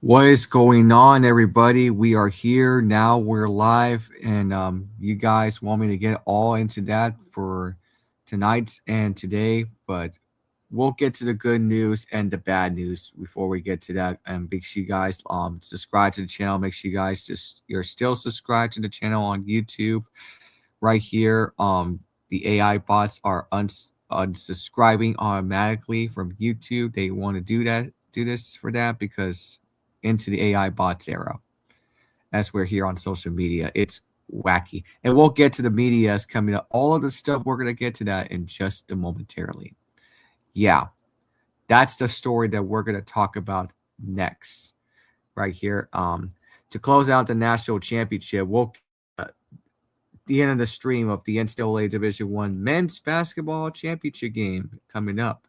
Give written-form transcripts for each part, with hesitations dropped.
What is going on, everybody? We are here now. We're live, and you guys want me to get all into that for tonight's and today, but we'll get to the good news and the bad news before we get to that. And make sure you guys subscribe to the channel. Make sure you guys you're still subscribed to the channel on YouTube. Right here, the AI bots are unsubscribing automatically from YouTube. They want to do this for that because into the AI bots era, as we're here on social media. It's wacky. And we'll get to the medias coming up. All of the stuff, we're going to get to that in just a momentarily. Yeah, that's the story that we're going to talk about next. Right here. To close out the national championship, we'll the end of the stream of the NCAA Division I men's basketball championship game coming up.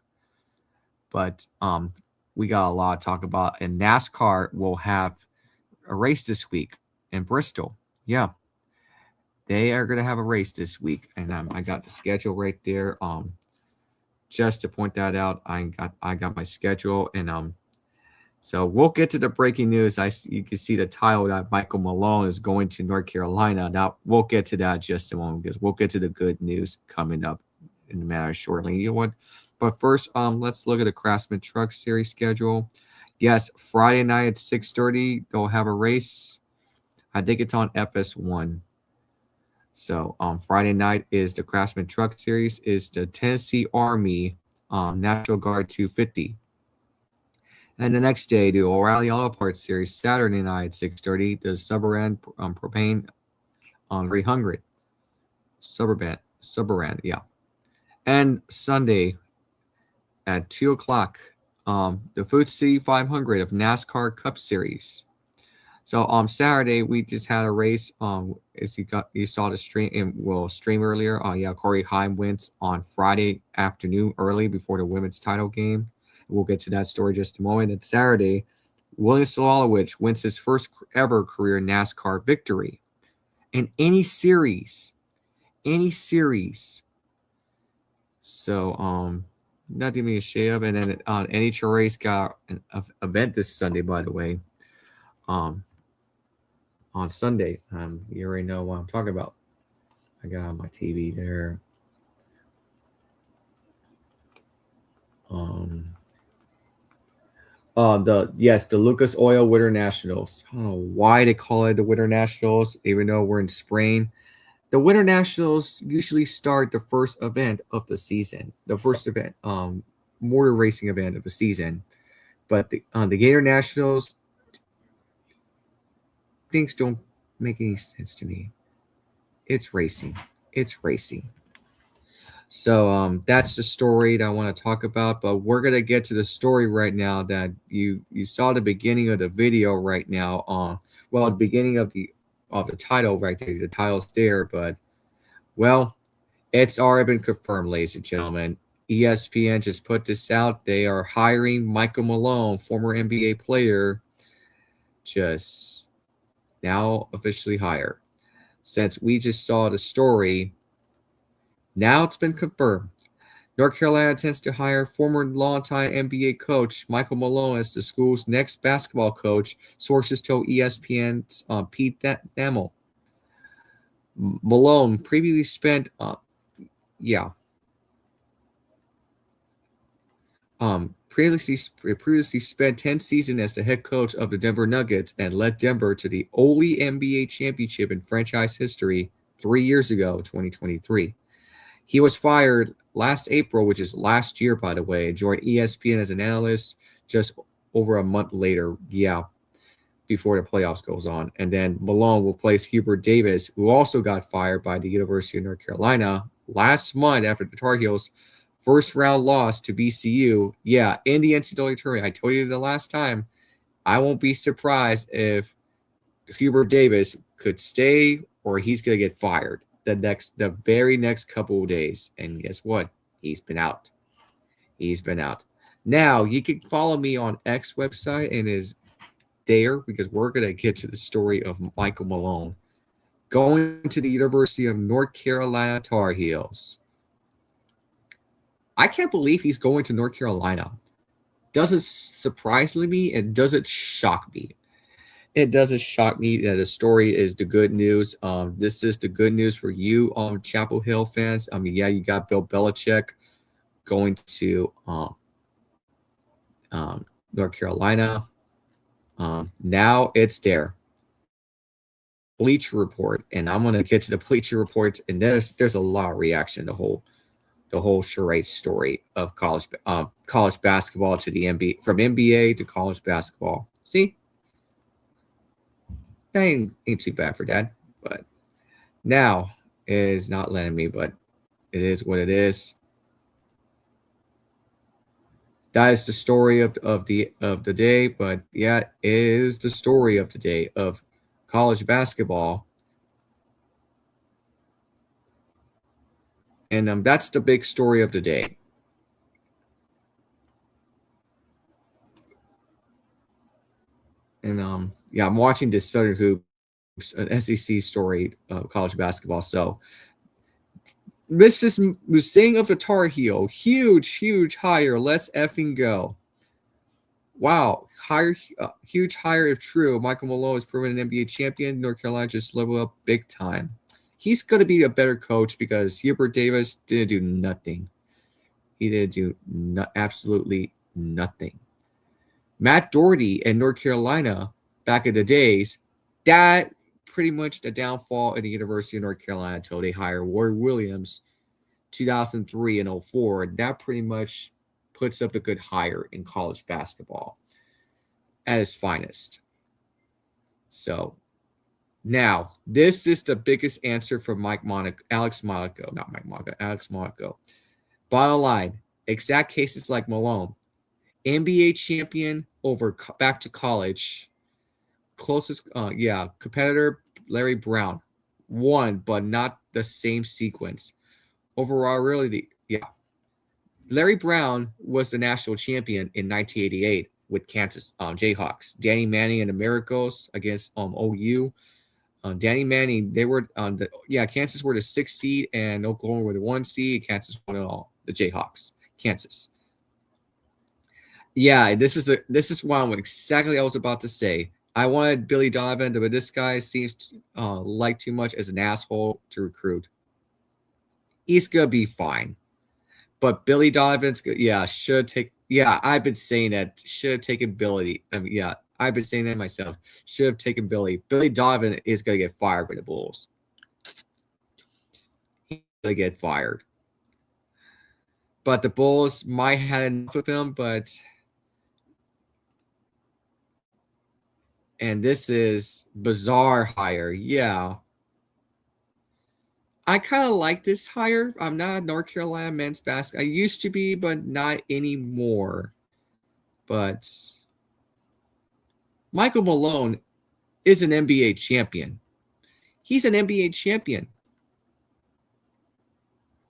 But we got a lot to talk about. And NASCAR will have a race this week in Bristol. Yeah, they are going to have a race this week. And I got the schedule right there. Just to point that out, I got my schedule. And so we'll get to the breaking news. You can see the title that Michael Malone is going to North Carolina. Now, we'll get to that just a moment because we'll get to the good news coming up in the matter shortly. You know what? But first, let's look at the Craftsman Truck Series schedule. Yes, Friday night at 6:30, they'll have a race. I think it's on FS1. So Friday night is the Craftsman Truck Series, is the Tennessee Army National Guard 250. And the next day, the O'Reilly Auto Parts Series, Saturday night at 6:30, the Suburban Propane 300. Suburban, yeah. And Sunday at 2 o'clock, the Footsie 500 of NASCAR Cup Series. So Saturday we just had a race. As you saw the stream and will stream earlier. Yeah, Corey Heim wins on Friday afternoon early before the women's title game. We'll get to that story just a moment. And Saturday, William Solowich wins his first ever career NASCAR victory in any series. So not to be a shade of, and then NHL race got an event this Sunday, by the way. On Sunday, you already know what I'm talking about. I got on my TV there. The Lucas Oil Winter Nationals. I don't know why they call it the Winter Nationals, even though we're in spring. The Winter Nationals usually start the first event of the season, the first event, motor racing event of the season. But the Gator Nationals, things don't make any sense to me. It's racing. So that's the story that I want to talk about. But we're gonna get to the story right now that you saw the beginning of the video right now. Well, the beginning of the title right there. The title's there, but well, it's already been confirmed, ladies and gentlemen. ESPN just put this out. They are hiring Michael Malone, former NBA player, just now officially hired. Since we just saw the story, now it's been confirmed. North Carolina intends to hire former longtime NBA coach Michael Malone as the school's next basketball coach, sources told ESPN's Pete Thamel. Malone previously spent, previously spent 10 seasons as the head coach of the Denver Nuggets and led Denver to the only NBA championship in franchise history 3 years ago, 2023. He was fired last April, which is last year, by the way, and joined ESPN as an analyst just over a month later, before the playoffs goes on. And then Malone will replace Hubert Davis, who also got fired by the University of North Carolina last month after the Tar Heels' first-round loss to BCU. Yeah, in the NCAA tournament. I told you the last time, I won't be surprised if Hubert Davis could stay or he's going to get fired the very next couple of days. And guess what? He's been out. Now, you can follow me on X website and is there because we're going to get to the story of Michael Malone going to the University of North Carolina Tar Heels. I can't believe he's going to North Carolina. doesn't surprise me. It doesn't shock me. It doesn't shock me that the story is the good news. This is the good news for you, Chapel Hill fans. I mean, yeah, you got Bill Belichick going to North Carolina. Now it's there. Bleacher Report, and I'm gonna get to the Bleacher Report, and there's a lot of reaction to the whole charade story of college basketball to the NBA, from NBA to college basketball. See, that ain't too bad for Dad, but now it is not letting me, but it is what it is. That is the story of the day, but yeah, it is the story of the day of college basketball. And that's the big story of the day. And yeah, I'm watching this Southern Hoops, an SEC story of college basketball. So Mrs. Musing of the Tar Heel, huge hire. Let's effing go. Wow, huge hire if true. Michael Malone is proven an NBA champion. North Carolina just leveled up big time. He's going to be a better coach because Hubert Davis didn't do nothing. He didn't do absolutely nothing. Matt Doherty in North Carolina back in the days, that pretty much the downfall in the University of North Carolina until they hired Warren Williams 2003 and 04. That pretty much puts up a good hire in college basketball at its finest. So now this is the biggest answer from Alex Monaco. Bottom line, exact cases like Malone. NBA champion over back to college. Closest, competitor Larry Brown won, but not the same sequence. Overall, really, Larry Brown was the national champion in 1988 with Kansas Jayhawks. Danny Manning and the Miracles against OU. Danny Manning, they were Kansas were the 6th seed and Oklahoma were the 1 seed. Kansas won it all. The Jayhawks, Kansas. Yeah, this is what exactly I was about to say. I wanted Billy Donovan, but this guy seems like too much as an asshole to recruit. He's gonna be fine, but Billy Donovan's should take. Yeah, I've been saying that should have taken Billy. I've been saying that myself. Should have taken Billy. Billy Donovan is gonna get fired by the Bulls. He's gonna get fired, but the Bulls might have enough with him, and this is bizarre hire. Yeah. I kind of like this hire. I'm not a North Carolina men's basketball. I used to be, but not anymore. But Michael Malone is an NBA champion. He's an NBA champion.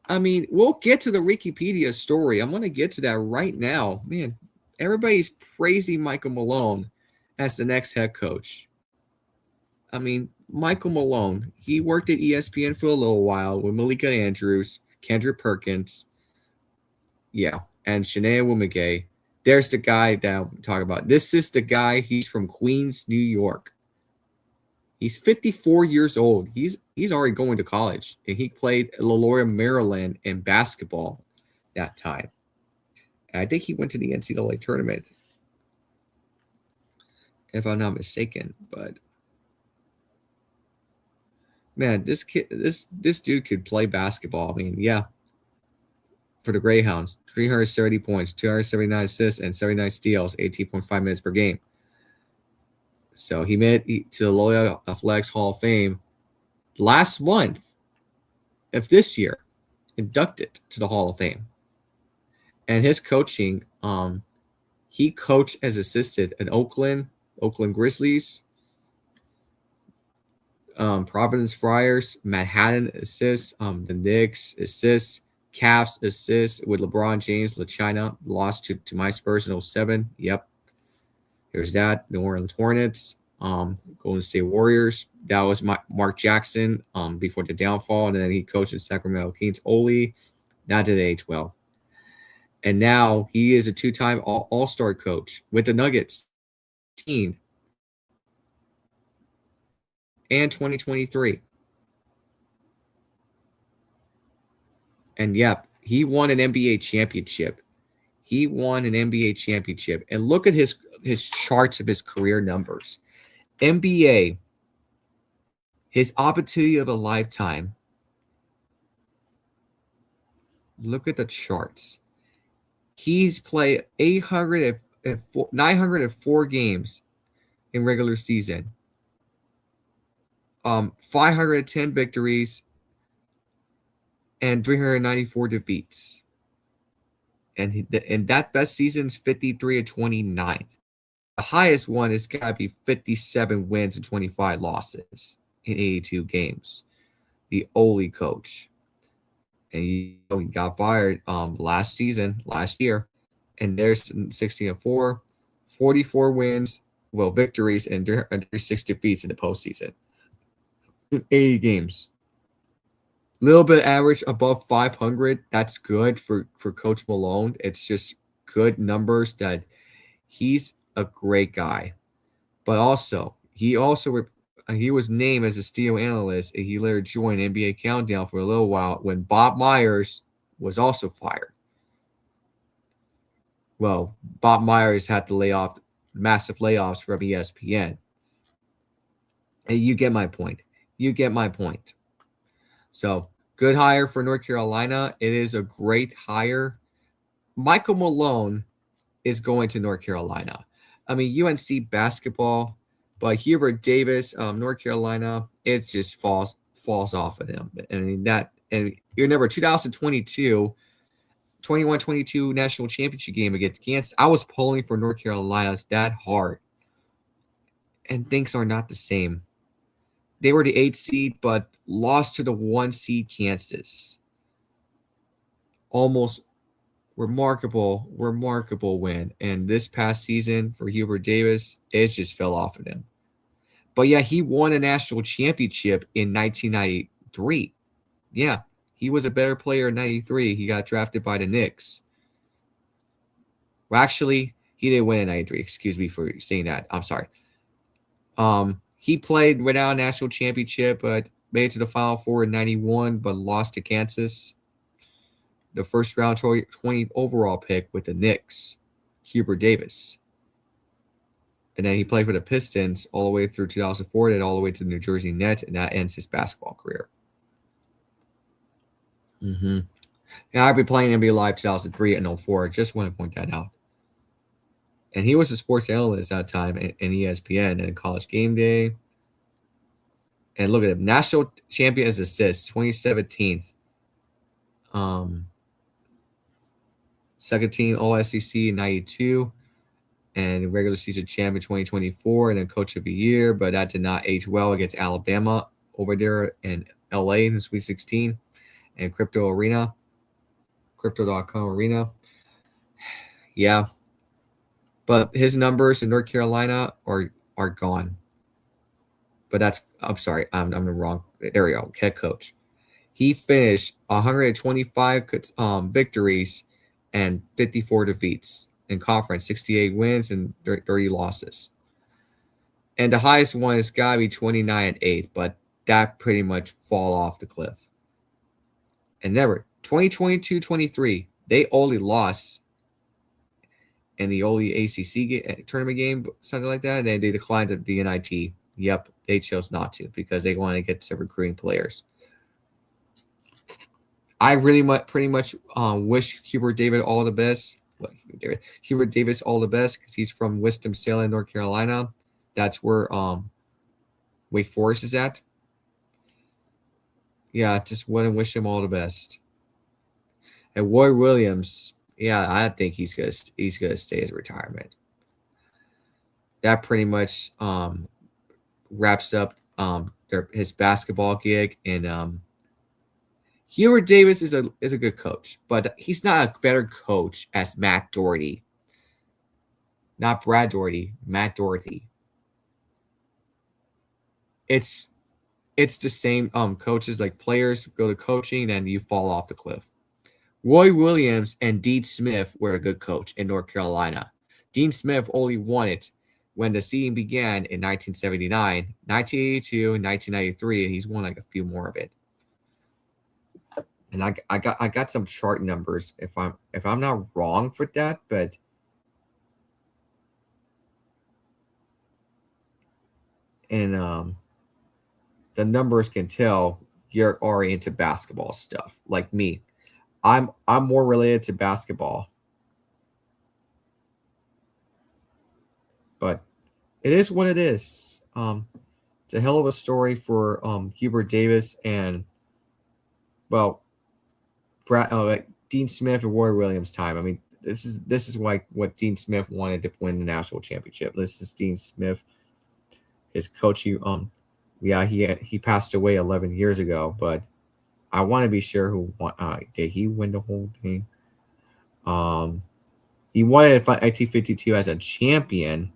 I mean, we'll get to the Wikipedia story. I'm going to get to that right now. Man, everybody's praising Michael Malone as the next head coach. I mean, Michael Malone, he worked at ESPN for a little while with Malika Andrews, Kendra Perkins, and Shanae Wimagay. There's the guy that I'm talking about. This is the guy. He's from Queens, New York. He's 54 years old. He's already going to college, and he played at LaLauria, Maryland in basketball that time. And I think he went to the NCAA tournament, if I'm not mistaken. But man, this dude could play basketball. I mean, for the Greyhounds, 370 points, 279 assists, and 79 steals, 18.5 minutes per game. So he made it to the Loyola Athletics Hall of Fame last month of this year, inducted to the Hall of Fame. And his coaching, he coached as assistant at Oakland Grizzlies, Providence Friars, Manhattan assists, the Knicks assists, Cavs assists with LeBron James, LaChina, lost to my Spurs in 07. Yep. Here's that. New Orleans Hornets, Golden State Warriors. That was Mark Jackson before the downfall, and then he coached in Sacramento Kings. Oli, that did age well. And now he is a two-time All-Star coach with the Nuggets team and 2023. And yep, he won an NBA championship. He won an NBA championship. And look at his charts of his career numbers. NBA, his opportunity of a lifetime. Look at the charts. He's played 904 games in regular season. 510 victories and 394 defeats. And that best season is 53-29. The highest one is got to be 57 wins and 25 losses in 82 games. The only coach. And he got fired last year. And there's 16-4, 44 wins, victories, and 36 defeats in the postseason. In 80 games. Little bit average above 500. That's good for Coach Malone. It's just good numbers that he's a great guy. But also, he was named as a studio analyst, and he later joined NBA Countdown for a little while when Bob Myers was also fired. Well, Bob Myers had to massive layoffs from ESPN. And you get my point. So, good hire for North Carolina. It is a great hire. Michael Malone is going to North Carolina. I mean, UNC basketball, but Hubert Davis, North Carolina, it just falls off of him. I mean, and you remember 2022, 21-22 national championship game against Kansas. I was pulling for North Carolina that hard. And things are not the same. They were the 8th seed, but lost to the 1 seed Kansas. Almost remarkable win. And this past season for Hubert Davis, it just fell off of him. But yeah, he won a national championship in 1993. Yeah, he was a better player in 93. He got drafted by the Knicks. Well, actually, he didn't win in 93. Excuse me for saying that. I'm sorry. He played without a national championship, but made it to the Final Four in 91, but lost to Kansas. The first round 20th overall pick with the Knicks, Hubert Davis. And then he played for the Pistons all the way through 2004, then all the way to the New Jersey Nets, and that ends his basketball career. And I've been playing NBA Live 2003 and 04. I just want to point that out. And he was a sports analyst at that time in ESPN and College Game Day. And look at him. National champion as assists, 2017. Second team All-SEC in 92. And regular season champion 2024. And then coach of the year. But that did not age well against Alabama over there in LA in the Sweet 16. And Crypto.com Arena. Yeah. But his numbers in North Carolina are gone. But I'm sorry, I'm wrong. There we go. Head coach. He finished 125 victories and 54 defeats in conference, 68 wins and 30 losses. And the highest one has got to be 29-8, but that pretty much fall off the cliff. And never 2022-23, they only lost in the only ACC tournament game, something like that. And then they declined the NIT. Yep, they chose not to because they want to get some recruiting players. I really pretty much wish Hubert Davis all the best. Hubert Davis all the best because he's from Winston-Salem, North Carolina. That's where Wake Forest is at. Yeah, just want to wish him all the best. And Roy Williams, yeah, I think he's gonna stay as a retirement. That pretty much wraps up his basketball gig. And Hubert Davis is a good coach, but he's not a better coach as Matt Doherty. Not Brad Doherty, Matt Doherty. It's the same coaches, like players go to coaching and you fall off the cliff. Roy Williams and Dean Smith were a good coach in North Carolina. Dean Smith only won it when the season began in 1979, 1982, and 1993, and he's won like a few more of it. And I got some chart numbers if I'm not wrong for that, but and the numbers can tell you're already into basketball stuff like me. I'm more related to basketball, but it is what it is. It's a hell of a story for Hubert Davis and well, Dean Smith and Roy Williams time. I mean, this is like what Dean Smith wanted to win the national championship. This is Dean Smith, his coach. He passed away 11 years ago, but I want to be sure who won. Did he win the whole thing? He won it in 1952 as a champion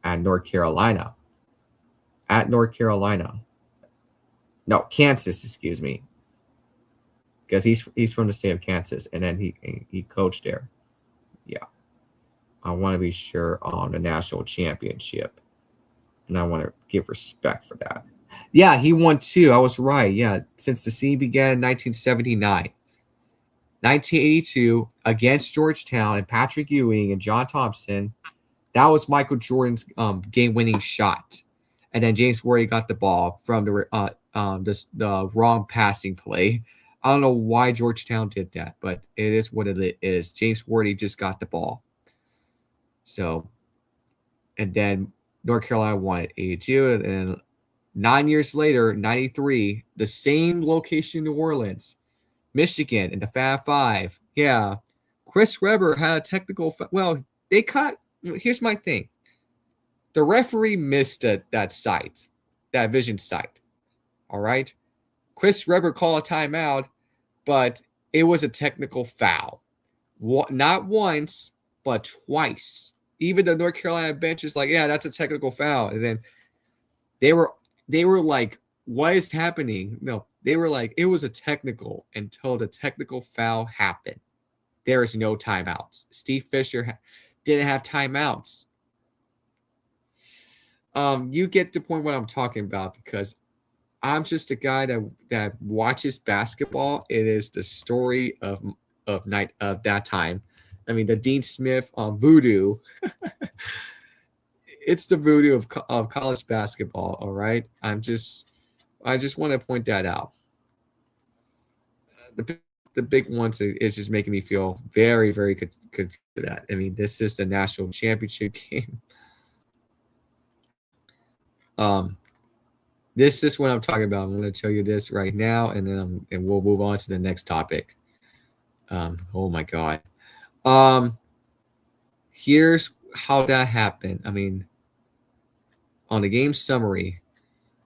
at North Carolina. At North Carolina, no, Kansas. Excuse me, because he's from the state of Kansas, and then he coached there. Yeah, I want to be sure on the national championship, and I want to give respect for that. Yeah, he won two. I was right. Yeah, since the season began in 1979. 1982 against Georgetown and Patrick Ewing and John Thompson. That was Michael Jordan's game-winning shot, and then James Worthy got the ball from the wrong passing play. I don't know why Georgetown did that, but it is what it is. James Worthy just got the ball. So, and then North Carolina won it 82, and then 9 years later, 93, the same location, New Orleans, Michigan, in the Fab Five. Yeah, Chris Webber had a technical. Well, they caught. Here's my thing. The referee missed that sight, that vision sight. All right. Chris Webber called a timeout, but it was a technical foul. Not once, but twice. Even the North Carolina bench is like, yeah, that's a technical foul. And then they were like, what is happening? No, they were like, it was a technical until the technical foul happened. There is no timeouts. Steve Fisher didn't have timeouts. You get the point what I'm talking about because I'm just a guy that watches basketball. It is the story of that time. I mean, the Dean Smith voodoo. It's the voodoo of college basketball. All right, I just want to point that out. The big ones is just making me feel very, very confused with that. I mean, this is the national championship game. This is what I'm talking about. I'm going to tell you this right now, and then and we'll move on to the next topic. Oh my God. Here's how that happened. I mean, on the game summary,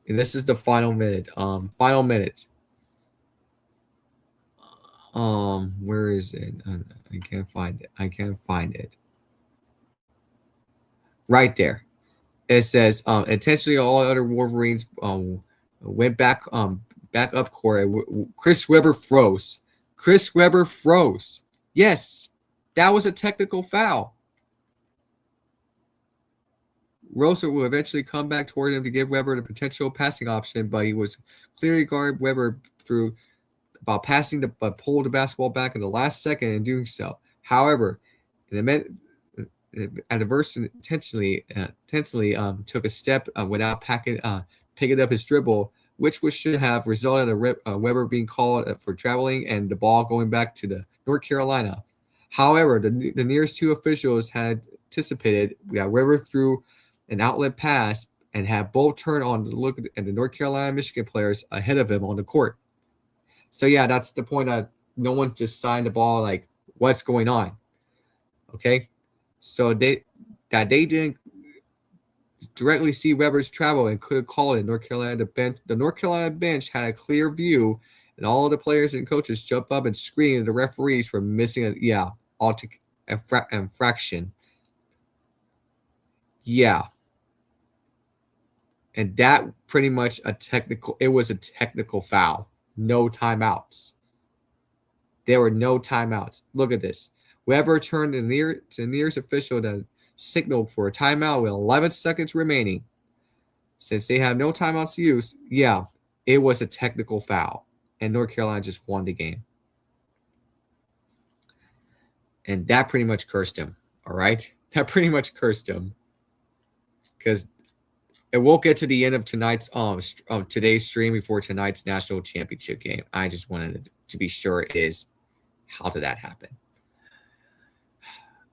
and this is the final minute. Final minute. Where is it? I can't find it. I can't find it. Right there. It says intentionally all other Wolverines went back up court. Chris Webber froze. Chris Webber froze. Yes, that was a technical foul. Rosa will eventually come back toward him to give Webber the potential passing option, but he was clearly guarded Webber through about passing but pulled the basketball back in the last second in doing so. However, adverse intentionally took a step without picking up his dribble, which should have resulted in Webber being called for traveling and the ball going back to the North Carolina. However, the nearest two officials had anticipated Webber threw an outlet pass and had both turned on to look at the North Carolina Michigan players ahead of him on the court. So yeah, that's the point that no one just signed the ball like what's going on. Okay. So they didn't directly see Webber's travel and could have called it. North Carolina the North Carolina bench had a clear view, and all the players and coaches jumped up and screamed at the referees for missing infraction. Yeah, and that pretty much it was a technical foul. No timeouts. There were no timeouts. Look at this. Whoever turned to the nearest official that signaled for a timeout with 11 seconds remaining. Since they have no timeouts to use, yeah, it was a technical foul. And North Carolina just won the game. And that pretty much cursed him. All right? That pretty much cursed him. Because it won't get to the end of tonight's today's stream before tonight's national championship game. I just wanted to be sure is how did that happen?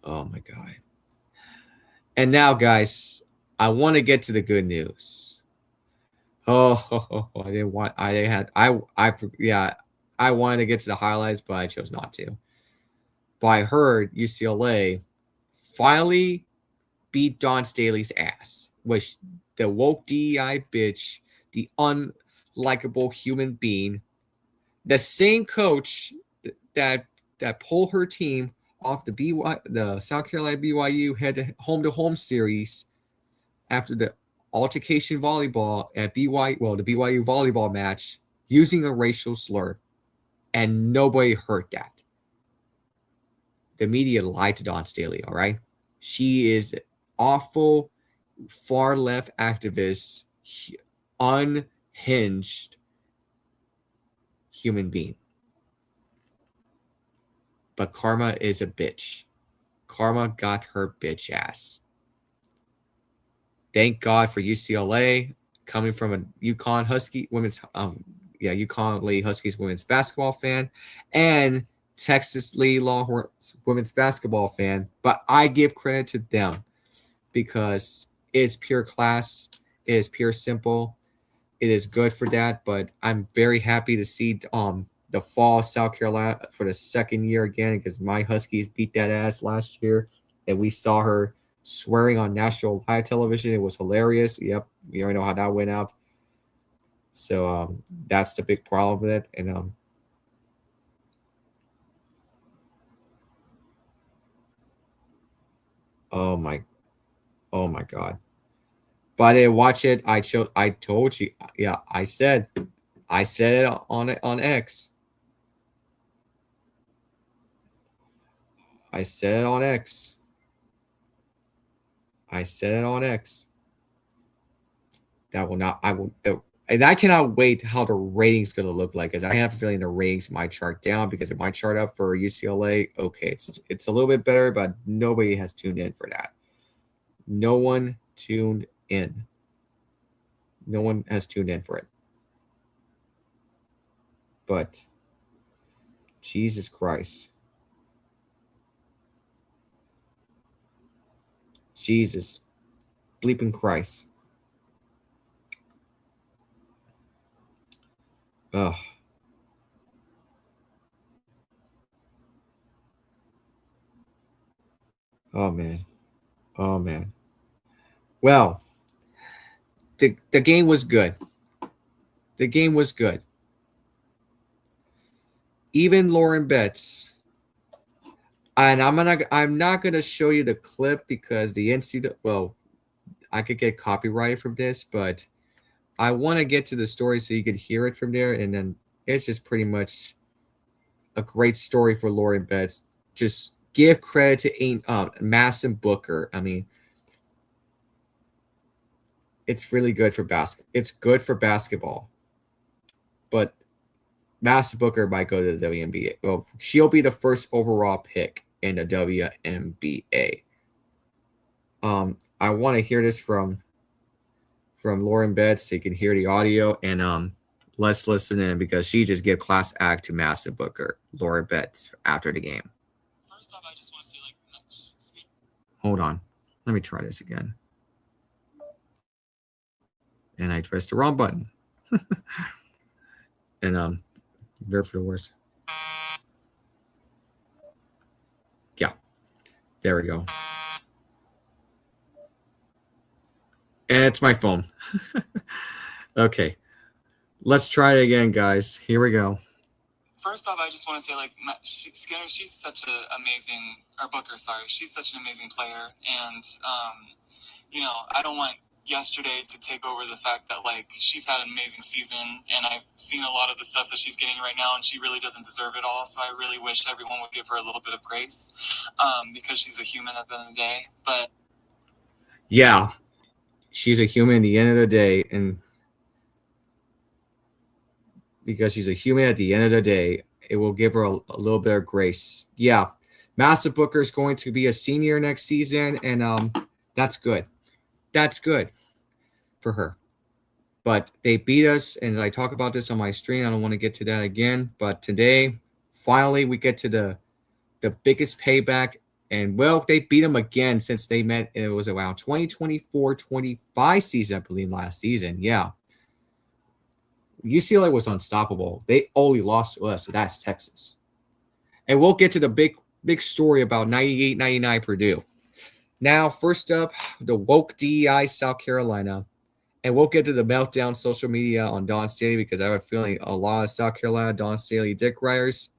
Oh my God. And now, guys, I want to get to the good news. I wanted to get to the highlights, but I chose not to. But I heard UCLA finally beat Dawn Staley's ass, which the woke DEI bitch, the unlikable human being, the same coach that pulled her team off the South Carolina BYU home-to-home series after the altercation volleyball at the BYU volleyball match using a racial slur, and nobody heard that. The media lied to Dawn Staley, all right? She is awful, far-left activist, unhinged human being. But karma is a bitch. Karma got her bitch ass. Thank God for UCLA coming from a UConn Lady Huskies women's basketball fan and Texas Lady Longhorns women's basketball fan. But I give credit to them because it's pure class, it is pure simple, it is good for that. But I'm very happy to see the fall South Carolina for the second year again because my Huskies beat that ass last year, and we saw her swearing on national live television. It was hilarious. Yep, we already know how that went out. So that's the big problem with it. And oh my God. But I didn't watch it. I told you. Yeah, I said it on X. I said it on X. That will not. And I cannot wait how the ratings going to look like. Because I have a feeling the ratings might chart down because if my chart up for UCLA, okay, it's a little bit better, but nobody has tuned in for that. No one tuned in. No one has tuned in for it. But Jesus Christ. Jesus bleeping Christ. Ugh. Oh man. Well, the game was good. The game was good. Even Lauren Betts, and I'm not gonna show you the clip because the NCAA. Well, I could get copyrighted from this, but I want to get to the story so you could hear it from there, and then it's just pretty much a great story for Lauren Betts. Just give credit to Madison Booker. I mean, it's really good for basketball. It's good for basketball, but Madison Booker might go to the WNBA. Well, she'll be the first overall pick in the WNBA. I want to hear this from Lauren Betts so you can hear the audio, and let's listen in because she just gave class act to Madison Booker, Lauren Betts, after the game. First off, I just want to say, hold on. Let me try this again. And I pressed the wrong button. And there for the worst. Yeah. There we go. And it's my phone. Okay. Let's try it again, guys. Here we go. First off, I just want to say, Skinner, she's such an amazing, or Booker, sorry, she's such an amazing player. And, I don't want yesterday to take over the fact that like she's had an amazing season, and I've seen a lot of the stuff that she's getting right now, and she really doesn't deserve it all. So I really wish everyone would give her a little bit of grace, because she's a human at the end of the day. But yeah, she's a human at the end of the day, and because she's a human at the end of the day, it will give her a little bit of grace. Yeah, Massive Booker is going to be a senior next season, and that's good. That's good for her. But they beat us, and I talk about this on my stream. I don't want to get to that again. But today, finally, we get to the biggest payback. And, well, they beat them again since they met. It was around 2024-25 season, I believe, last season. Yeah. UCLA was unstoppable. They only lost to us, so that's Texas. And we'll get to the big story about 98-99 Purdue. Now, first up, the WOKE-DEI South Carolina. And we'll get to the meltdown social media on Dawn Staley because I have a feeling a lot of South Carolina Dawn Staley dick riders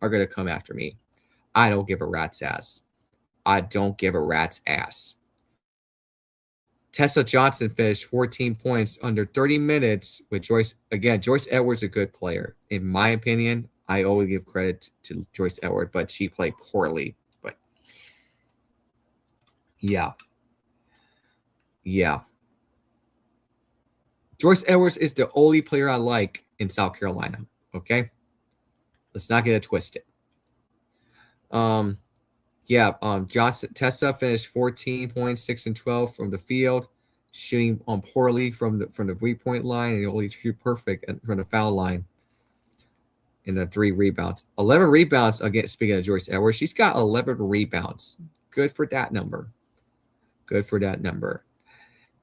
are going to come after me. I don't give a rat's ass. I don't give a rat's ass. Tessa Johnson finished 14 points under 30 minutes with Joyce. Again, Joyce Edwards is a good player. In my opinion, I always give credit to Joyce Edwards, but she played poorly. But yeah. Joyce Edwards is the only player I like in South Carolina. Okay, let's not get it twisted. Tessa finished 14 points, 6 and 12 from the field, shooting poorly from the 3-point line, and only shoot perfect from the foul line. In the 3 rebounds, 11 rebounds again. Speaking of Joyce Edwards, she's got 11 rebounds. Good for that number.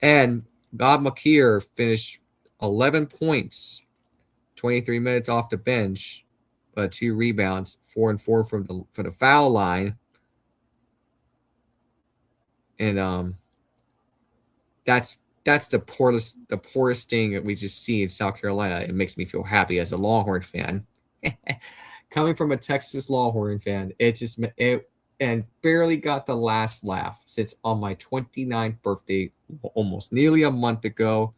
And Bob McKeer finished 11 points, 23 minutes off the bench, but 2 rebounds, 4 and 4 from the foul line. And that's the poorest thing that we just see in South Carolina. It makes me feel happy as a Longhorn fan. Coming from a Texas Longhorn fan, and barely got the last laugh since on my 29th birthday, almost nearly a month ago.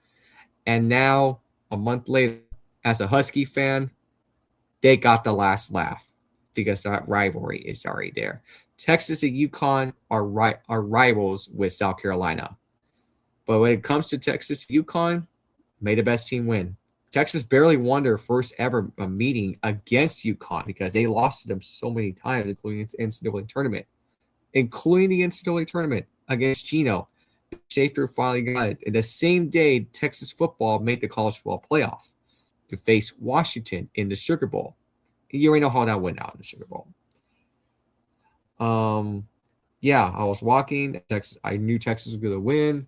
And now, a month later, as a Husky fan, they got the last laugh because that rivalry is already there. Texas and UConn are rivals with South Carolina. But when it comes to Texas and UConn, may the best team win. Texas barely won their first ever meeting against UConn because they lost to them so many times, including the NCAA tournament against Chino. Schaefer finally got it. And the same day, Texas football made the college football playoff to face Washington in the Sugar Bowl. You already know how that went out in the Sugar Bowl. I was walking Texas. I knew Texas was going to win,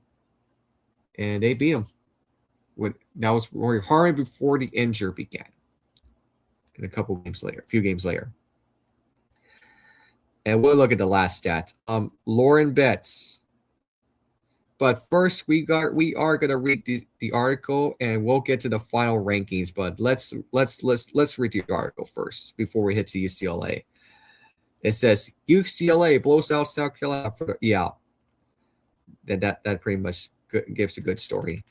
and they beat them. That was Rory Harmon before the injury began. And a few games later. And we'll look at the last stat. Lauren Betts. But first, we are going to read the article, and we'll get to the final rankings. But let's read the article first before we hit to UCLA. It says UCLA blows out South Carolina that pretty much gives a good story.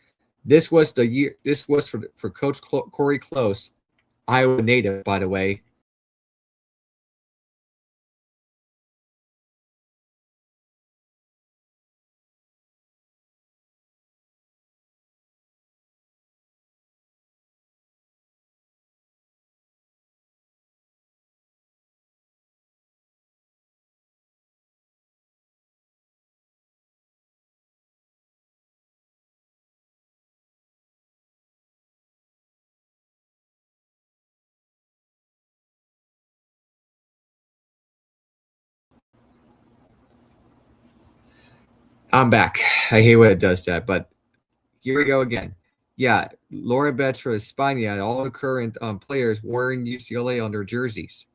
This was for Coach Corey Close, Iowa native, by the way. I'm back. I hate when it does that, but here we go again. Yeah, Laura Betts for Hispania, all the current players wearing UCLA on their jerseys.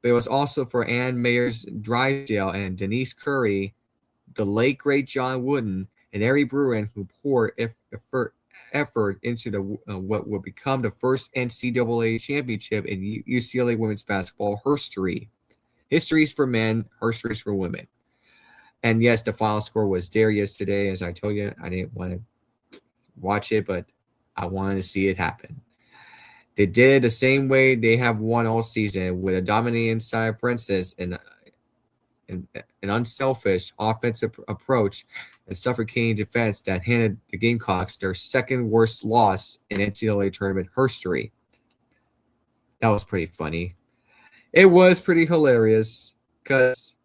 But it was also for Ann Mayers Drysdale and Denise Curry, the late great John Wooden, and Ari Bruin, who poured effort into what would become the first NCAA championship in UCLA women's basketball history. Histories for men, histories for women. And yes, the final score was there yesterday. As I told you, I didn't want to watch it, but I wanted to see it happen. They did it the same way they have won all season, with a dominating inside princess and an unselfish offensive approach and suffocating defense that handed the Gamecocks their second worst loss in NCAA tournament history. That was pretty funny. It was pretty hilarious because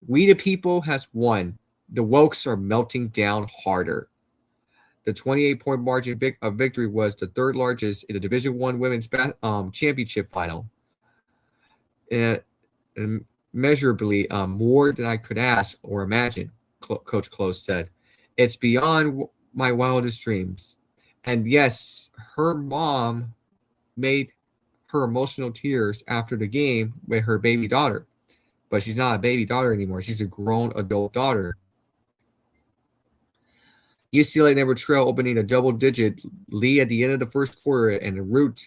we the people has won. The Wokes are melting down harder. The 28-point margin of victory was the third largest in the Division I women's championship final. And measurably more than I could ask or imagine, Coach Close said. It's beyond my wildest dreams. And yes, her mom made her emotional tears after the game with her baby daughter. But she's not a baby daughter anymore. She's a grown adult daughter. UCLA never trailed, opening a double-digit lead at the end of the first quarter and en route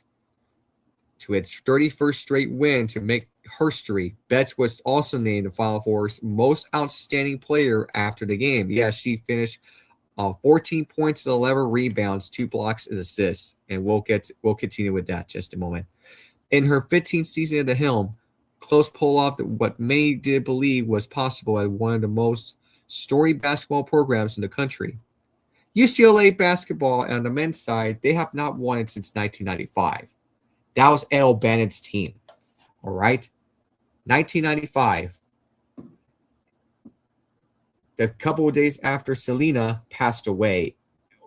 to its 31st straight win to make history. Betts was also named the Final Four's most outstanding player after the game. Yes, she finished 14 points and 11 rebounds, 2 blocks and assists, and we'll continue with that just a moment. In her 15th season at the helm, Close pulled off what many did believe was possible at one of the most storied basketball programs in the country. UCLA basketball on the men's side, they have not won it since 1995. That was Ed O'Bannon's team. All right? 1995. A couple of days after Selena passed away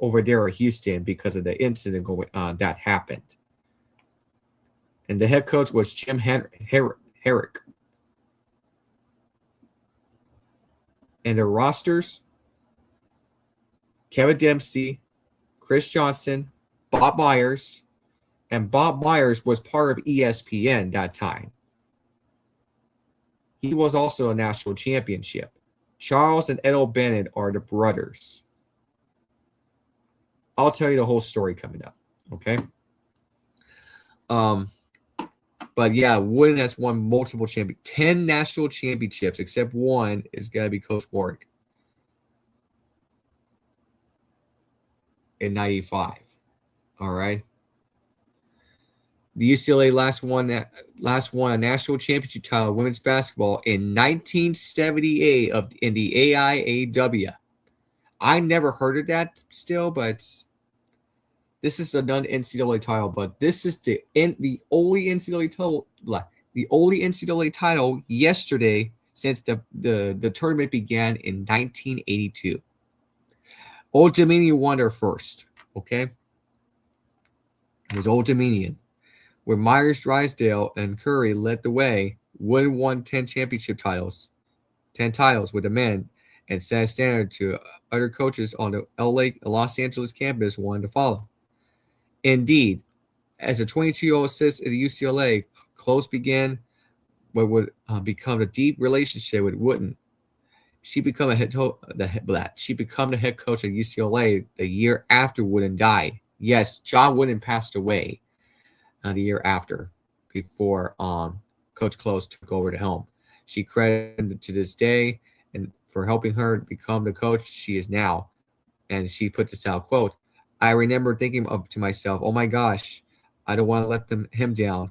over there at Houston because of the incident that happened. And the head coach was Jim Herrick. And the rosters, Kevin Dempsey, Chris Johnson, Bob Myers, and Bob Myers was part of ESPN that time. He was also a national championship. Charles and Ed O'Bannon are the brothers. I'll tell you the whole story coming up, okay? But yeah, Wooden has won multiple 10 national championships, except one is going to be Coach Warwick in 95. All right. The UCLA last won a national championship title of women's basketball in 1978 in the AIAW. I never heard of that still, but this is a non-NCAA title. But this is the only NCAA title, the only NCAA title yesterday since the tournament began in 1982. Old Dominion won their first. Okay, it was Old Dominion, where Myers, Drysdale, and Curry led the way. Wood won 10 titles with the men, and set a standard to other coaches on the Los Angeles campus wanted to follow. Indeed, as a 22-year-old assistant at UCLA, Close began what would become a deep relationship with Wooden. She became the head coach at UCLA the year after Wooden died. Yes, John Wooden passed away the year after, before Coach Close took over the helm. She credited to this day and for helping her become the coach she is now. And she put this out, quote, "I remember thinking to myself, oh my gosh, I don't want to let him down,"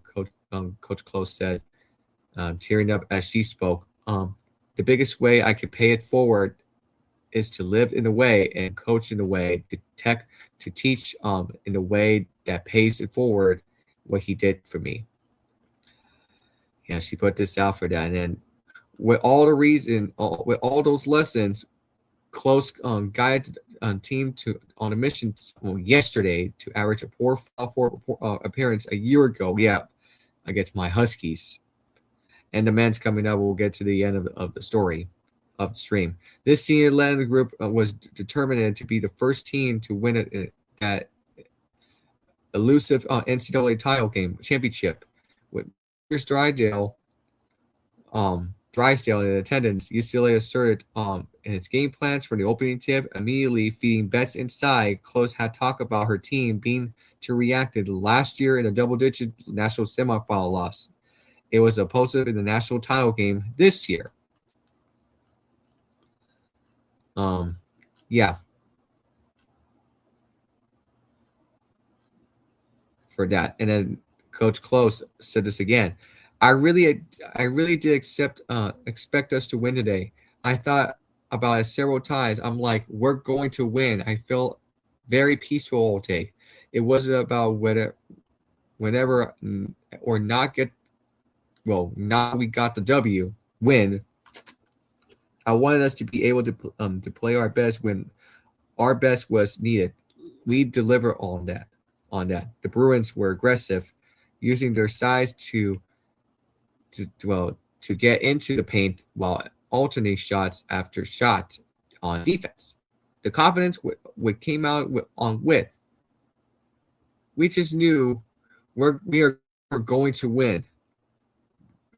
Coach Close said, tearing up as she spoke. The biggest way I could pay it forward is to live in a way and coach in a way, to teach in a way that pays it forward what he did for me. Yeah, she put this out for that. And then with all those lessons, Close guided team on a mission yesterday to average a poor appearance a year ago. Yeah, against my Huskies. And the men's coming up. We'll get to the end of the story of the stream. This senior led group was determined to be the first team to win that elusive NCAA title game championship. With Drysdale in attendance, UCLA asserted in its game plans for the opening tip, immediately feeding bets inside. Close had talked about her team being to react to last year in a double-digit national semifinal loss. It was opposite in the national title game this year. Yeah. for that. And then Coach Close said this again. I really did expect us to win today. I thought about it several times. I'm like, we're going to win. I felt very peaceful all day. It wasn't about whenever or not get. Well, now we got the win. I wanted us to be able to play our best when our best was needed. We deliver on that. The Bruins were aggressive, using their size to get into the paint while alternating shots after shot on defense. The confidence would came out with. We just knew we are going to win.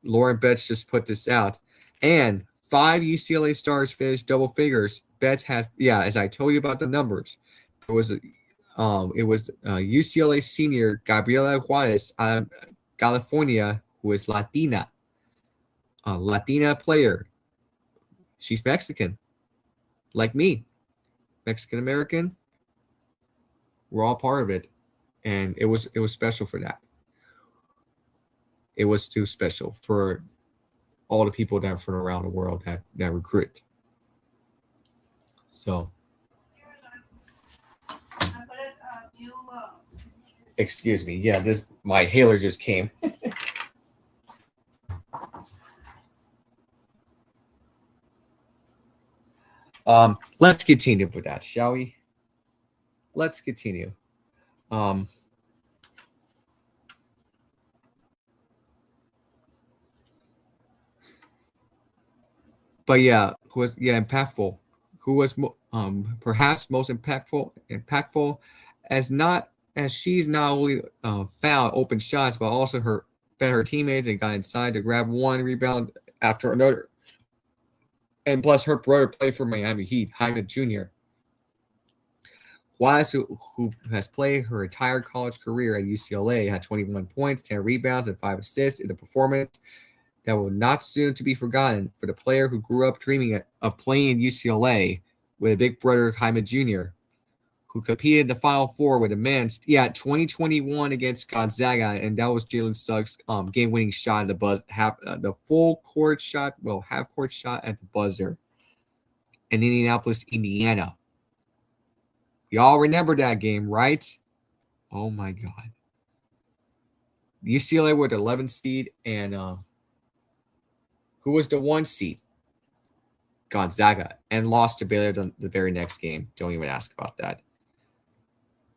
Lauren Betts just put this out, and 5 UCLA stars finished double figures. Betts had, as I told you about the numbers, it was UCLA senior Gabriela Juarez out of California, who is Latina player. She's Mexican, like me, Mexican American. We're all part of it, and it was special for that. It was too special for all the people that from around the world that recruit. So, excuse me. Yeah, my hailer just came. Let's continue with that, shall we? Let's continue. But impactful. Who was perhaps most impactful, as she's not only found open shots, but also fed her teammates and got inside to grab one rebound after another. And plus, her brother played for Miami Heat, Jaime Jr. Juarez, who has played her entire college career at UCLA, had 21 points, 10 rebounds, and 5 assists in a performance that will not soon to be forgotten for the player who grew up dreaming of playing in UCLA with a big brother, Jaime Jr., who competed in the Final Four with the men's 2021 against Gonzaga, and that was Jalen Suggs' game-winning shot at the full court shot, half-court shot at the buzzer in Indianapolis, Indiana. Y'all remember that game, right? Oh my God. UCLA were the 11th seed, and who was the 1 seed? Gonzaga, and lost to Baylor the very next game. Don't even ask about that.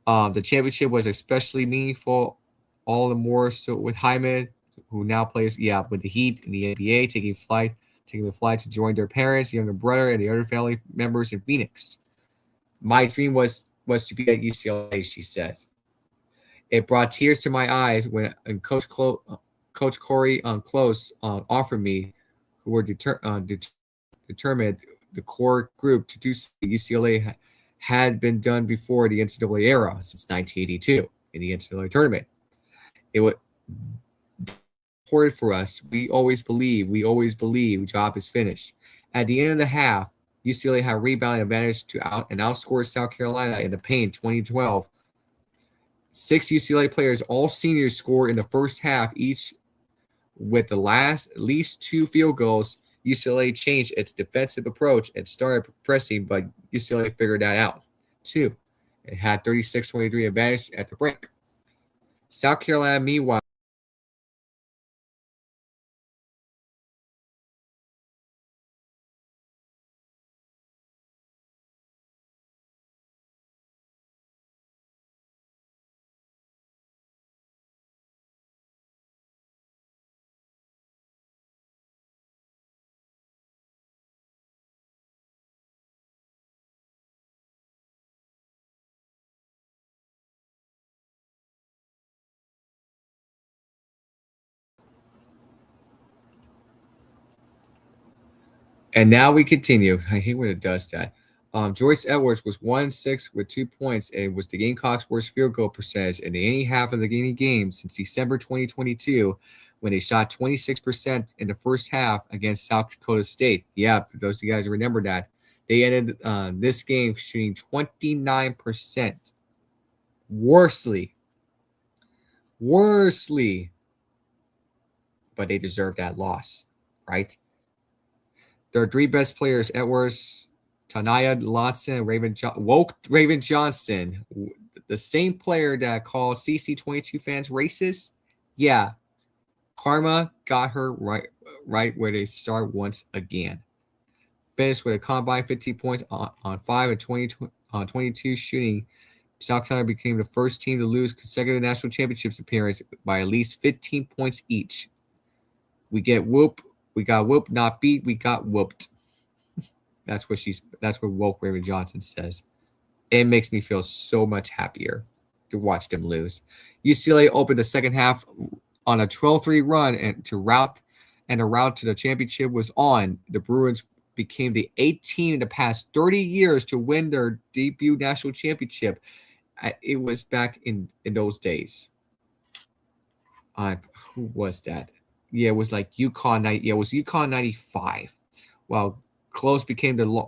The championship was especially meaningful, all the more so with Jaime, who now plays with the Heat in the NBA, taking the flight to join their parents, younger brother, and the other family members in Phoenix. My dream was to be at UCLA, she said. It brought tears to my eyes when Coach Corey Close offered me, who were determined the core group to do UCLA had been done before the NCAA era since 1982 in the NCAA tournament. It was important for us. We always believe. Job is finished. At the end of the half, UCLA had rebounding advantage to outscore South Carolina in the paint 2012. 6 UCLA players, all seniors, scored in the first half, each with the at least 2 field goals. UCLA changed its defensive approach and started pressing, but UCLA figured that out too. It had 36-23 advantage at the break. South Carolina, meanwhile, and now we continue. I hate when it does that. Joyce Edwards was 1-6 with 2 points and was the Gamecocks' worst field goal percentage in any half of the game since December 2022, when they shot 26% in the first half against South Dakota State. Yeah, for those of you guys who remember that. They ended this game shooting 29%. Worsely. Worsely. But they deserve that loss, right? Their three best players, Edwards, Tanaya Lotson, Raven Johnston, the same player that called CC22 fans racist. Yeah, karma got her right where they start once again. Finished with a combined 15 points on 5 and 22 shooting. South Carolina became the first team to lose consecutive national championships appearance by at least 15 points each. We got whooped, not beat. We got whooped. That's what Woke Raven Johnson says. It makes me feel so much happier to watch them lose. UCLA opened the second half on a 12-3 run, and the route to the championship was on. The Bruins became the 8th team in the past 30 years to win their debut national championship. It was back in those days. Who was that? Yeah, it was like UConn. Yeah, it was UConn 95. Well, Close became the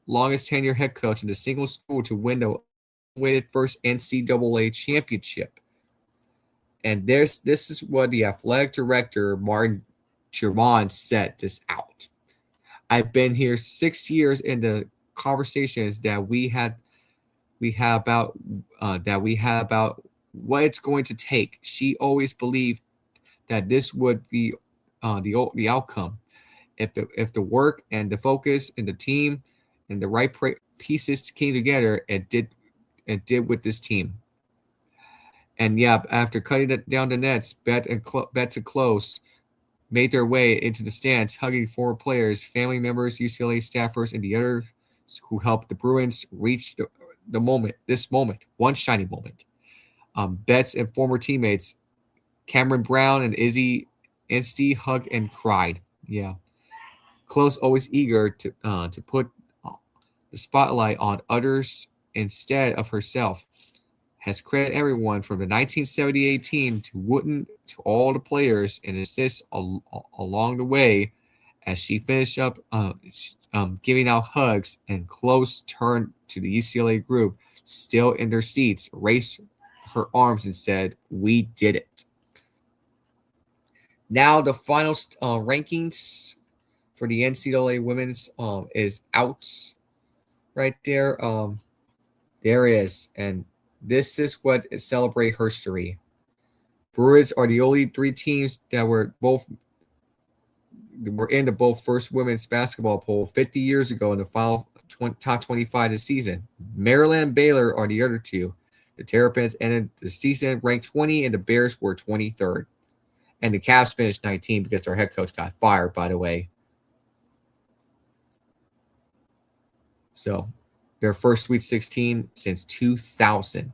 longest tenure head coach in the single school to win the weighted first NCAA championship. And this is what the athletic director, Martin Germon, said this out. I've been here 6 years in the conversations that we had about what it's going to take. She always believed that this would be the outcome. If the work and the focus and the team and the right pieces came together, it did with this team. And yeah, after cutting it down the nets, Bet and Close made their way into the stands, hugging former players, family members, UCLA staffers, and the others who helped the Bruins reach this moment, one shining moment. Betts and former teammates Cameron Brown and Izzy Insty hugged and cried. Yeah. Close, always eager to put the spotlight on others instead of herself, has credited everyone from the 1978 team to Wooten to all the players and assists along the way as she finished up giving out hugs, and Close turned to the UCLA group still in their seats, raised her arms and said, "We did it." Now the final rankings for the NCAA women's is out right there. There is, and this is what celebrate history. Bruins are the only 3 teams that were in the both first women's basketball poll 50 years ago in the final top 25 this season. Maryland and Baylor are the other 2. The Terrapins ended the season ranked 20, and the Bears were 23rd. And the Cavs finished 19 because their head coach got fired, by the way. So their first Sweet 16 since 2000,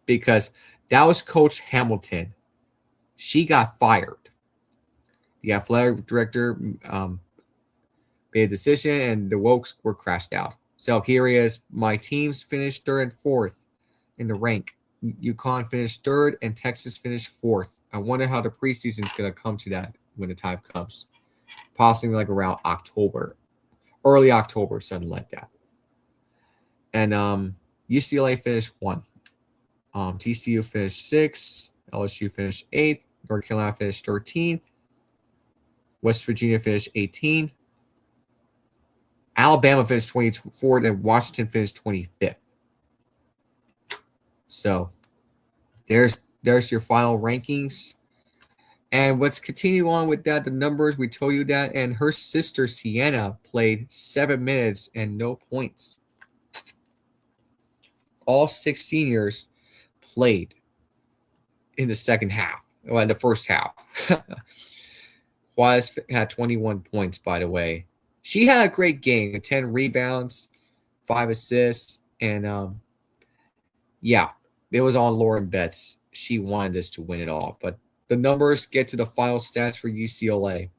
because that was Coach Hamilton. She got fired. The athletic director made a decision, and the Wokes were crashed out. So here is my teams finished 3rd and 4th in the rank. UConn finished 3rd, and Texas finished 4th. I wonder how the preseason is going to come to that when the time comes. Possibly like around October, early October, something like that. And UCLA finished 1. TCU finished 6th. LSU finished 8th. North Carolina finished 13th. West Virginia finished 18th. Alabama finished 24th, and Washington finished 25th. So there's your final rankings. And let's continue on with that. The numbers, we told you that. And her sister, Sienna, played 7 minutes and no points. All 6 seniors played in the second half. Well, in the first half. Juarez had 21 points, by the way. She had a great game. 10 rebounds, 5 assists. And, yeah, it was on Lauren Betts. She wanted us to win it all. But the numbers get to the final stats for UCLA.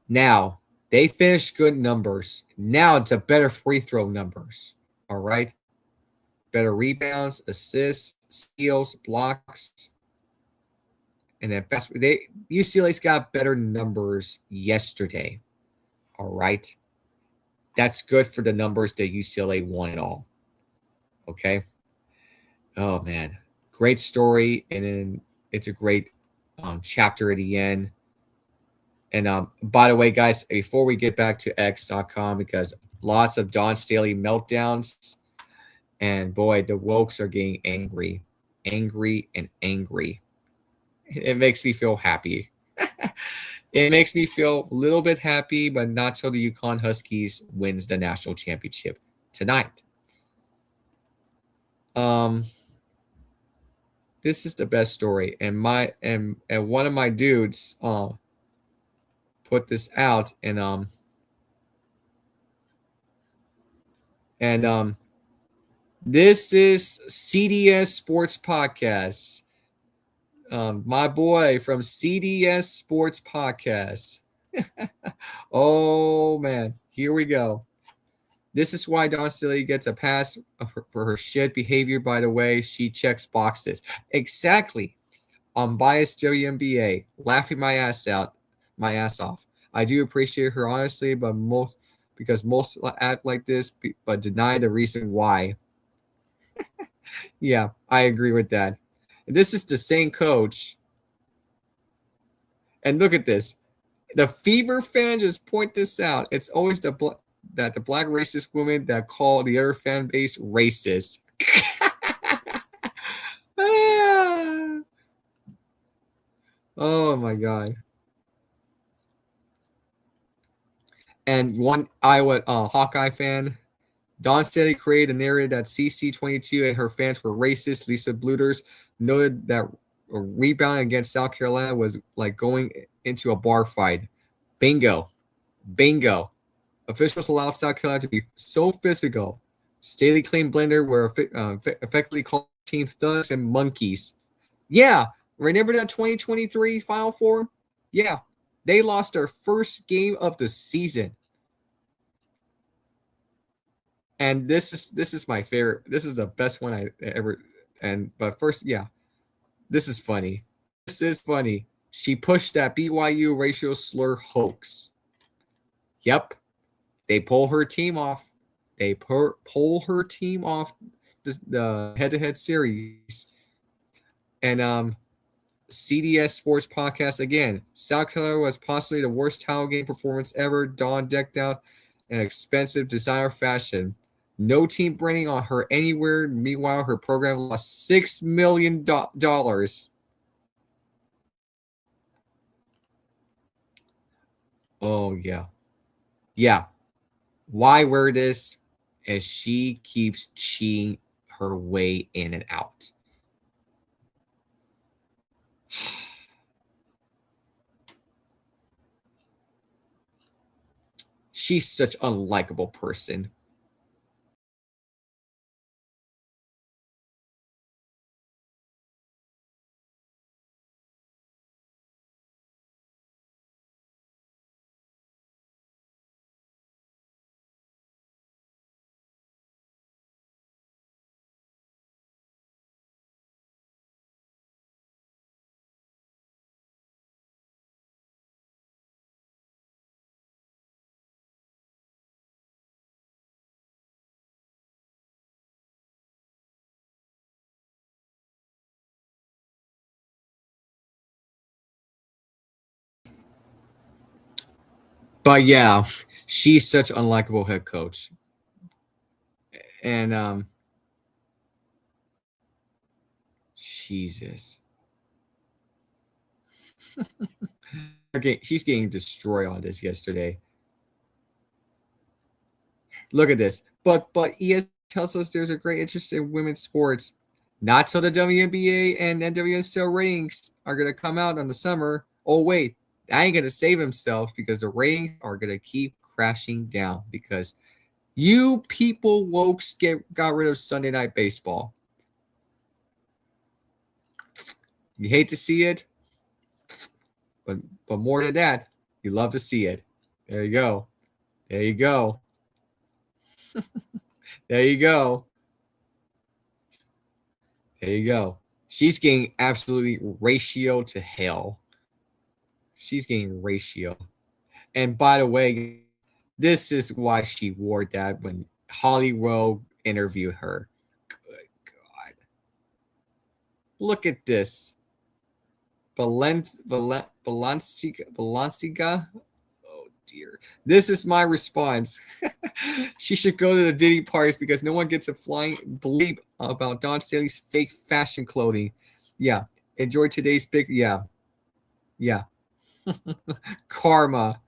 Now, they finished good numbers. Now it's a better free throw numbers. All right? Better rebounds, assists, steals, blocks. And then UCLA's got better numbers yesterday. All right? That's good for the numbers that UCLA won it all. Okay? Oh man, great story, and then it's a great chapter at the end. And by the way, guys, before we get back to X.com, because lots of Dawn Staley meltdowns, and boy, the wokes are getting angry, angry, and angry. It makes me feel happy. It makes me feel a little bit happy, but not till the UConn Huskies wins the national championship tonight. This is the best story, and one of my dudes put this out, and this is CDS Sports Podcast. My boy from CDS Sports Podcast. Oh man, here we go. This is why Dawn Staley gets a pass for her shit behavior. By the way, she checks boxes. Exactly. Unbiased WNBA, laughing my ass off. I do appreciate her honestly, but most act like this, but deny the reason why. Yeah, I agree with that. And this is the same coach. And look at this. The Fever fans just point this out. It's always the black racist women that call the other fan base racist. Oh my god. And one Iowa Hawkeye fan, Dawn Staley created a narrative that CC22 and her fans were racist. Lisa Bluters noted that a rebound against South Carolina was like going into a bar fight. Bingo. Bingo. Officials allowed South Carolina to be so physical. Staley claimed Blender were effectively called team thugs and monkeys. Yeah. Remember that 2023 Final Four? Yeah. They lost their first game of the season. And this is my favorite. This is the best one I ever. But first, yeah, this is funny. This is funny. She pushed that BYU racial slur hoax. Yep, they pull her team off. They pull her team off the head-to-head series. And CDS Sports Podcast again. South Carolina was possibly the worst title game performance ever. Dawn decked out in expensive designer fashion. No team branding on her anywhere. Meanwhile, her program lost $6 million. Oh, yeah. Yeah. Why wear this? As she keeps cheating her way in and out. She's such an unlikable person. But yeah, she's such an unlikable head coach. And Jesus. Okay, she's getting destroyed on this yesterday. Look at this. But ES tells us there's a great interest in women's sports. Not till the WNBA and NWSL ratings are gonna come out in the summer. Oh wait, I ain't gonna save themselves because the ratings are gonna keep crashing down because you people wokes got rid of Sunday Night Baseball. You hate to see it, but more than that, you love to see it. There you go. There you go. There you go. There you go. She's getting absolutely ratio to hell. She's getting ratio. And by the way, this is why she wore that when Holly Rowe interviewed her. Good God. Look at this. Balenciaga. Oh dear. This is my response. She should go to the Diddy parties because no one gets a flying bleep about Dawn Staley's fake fashion clothing. Yeah. Enjoy today's big. Yeah. Yeah. Karma.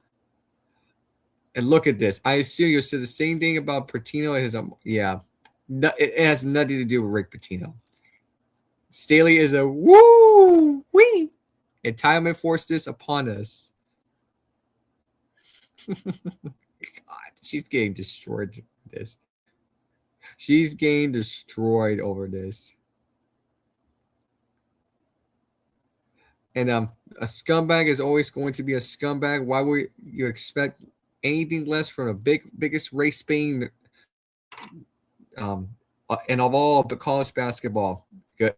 And look at this. I assume you said the same thing about Patino. Yeah. No, it has nothing to do with Rick Pitino. Staley is a woo wee. Entitlement forced this upon us. God, she's getting destroyed over this. She's getting destroyed over this. And a scumbag is always going to be a scumbag. Why would you expect anything less from the biggest race baiting and of all the college basketball?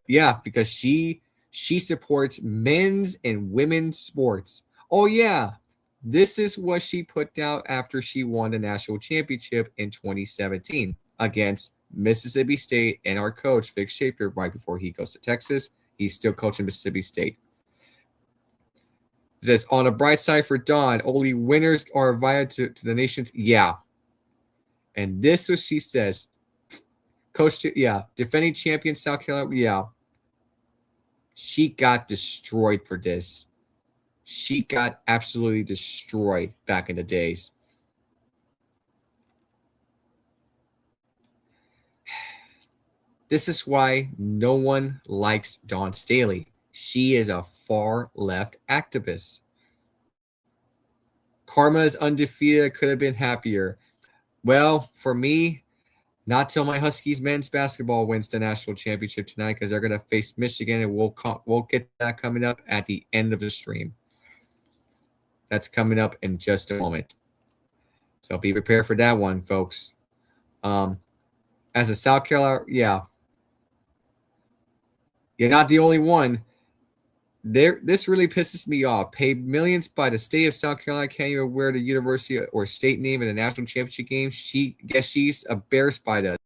Yeah, because she supports men's and women's sports. Oh yeah, this is what she put out after she won the national championship in 2017 against Mississippi State and our coach Vic Shaper right before he goes to Texas. He's still coaching Mississippi State. It says on the bright side for Dawn, only winners are invited to the nation's. Yeah, and this is what she says. Coach, yeah, defending champion South Carolina. Yeah, she got destroyed for this. She got absolutely destroyed back in the days. This is why no one likes Dawn Staley. She is a far left activist. Karma is undefeated. Could have been happier. Well, for me, not till my Huskies men's basketball wins the national championship tonight because they're going to face Michigan, and we'll get that coming up at the end of the stream. That's coming up in just a moment. So be prepared for that one, folks. As a South Carolina, yeah. You're not the only one. This really pisses me off. Paid millions by the state of South Carolina, can't even wear the university or state name in the national championship game. She's embarrassed by that.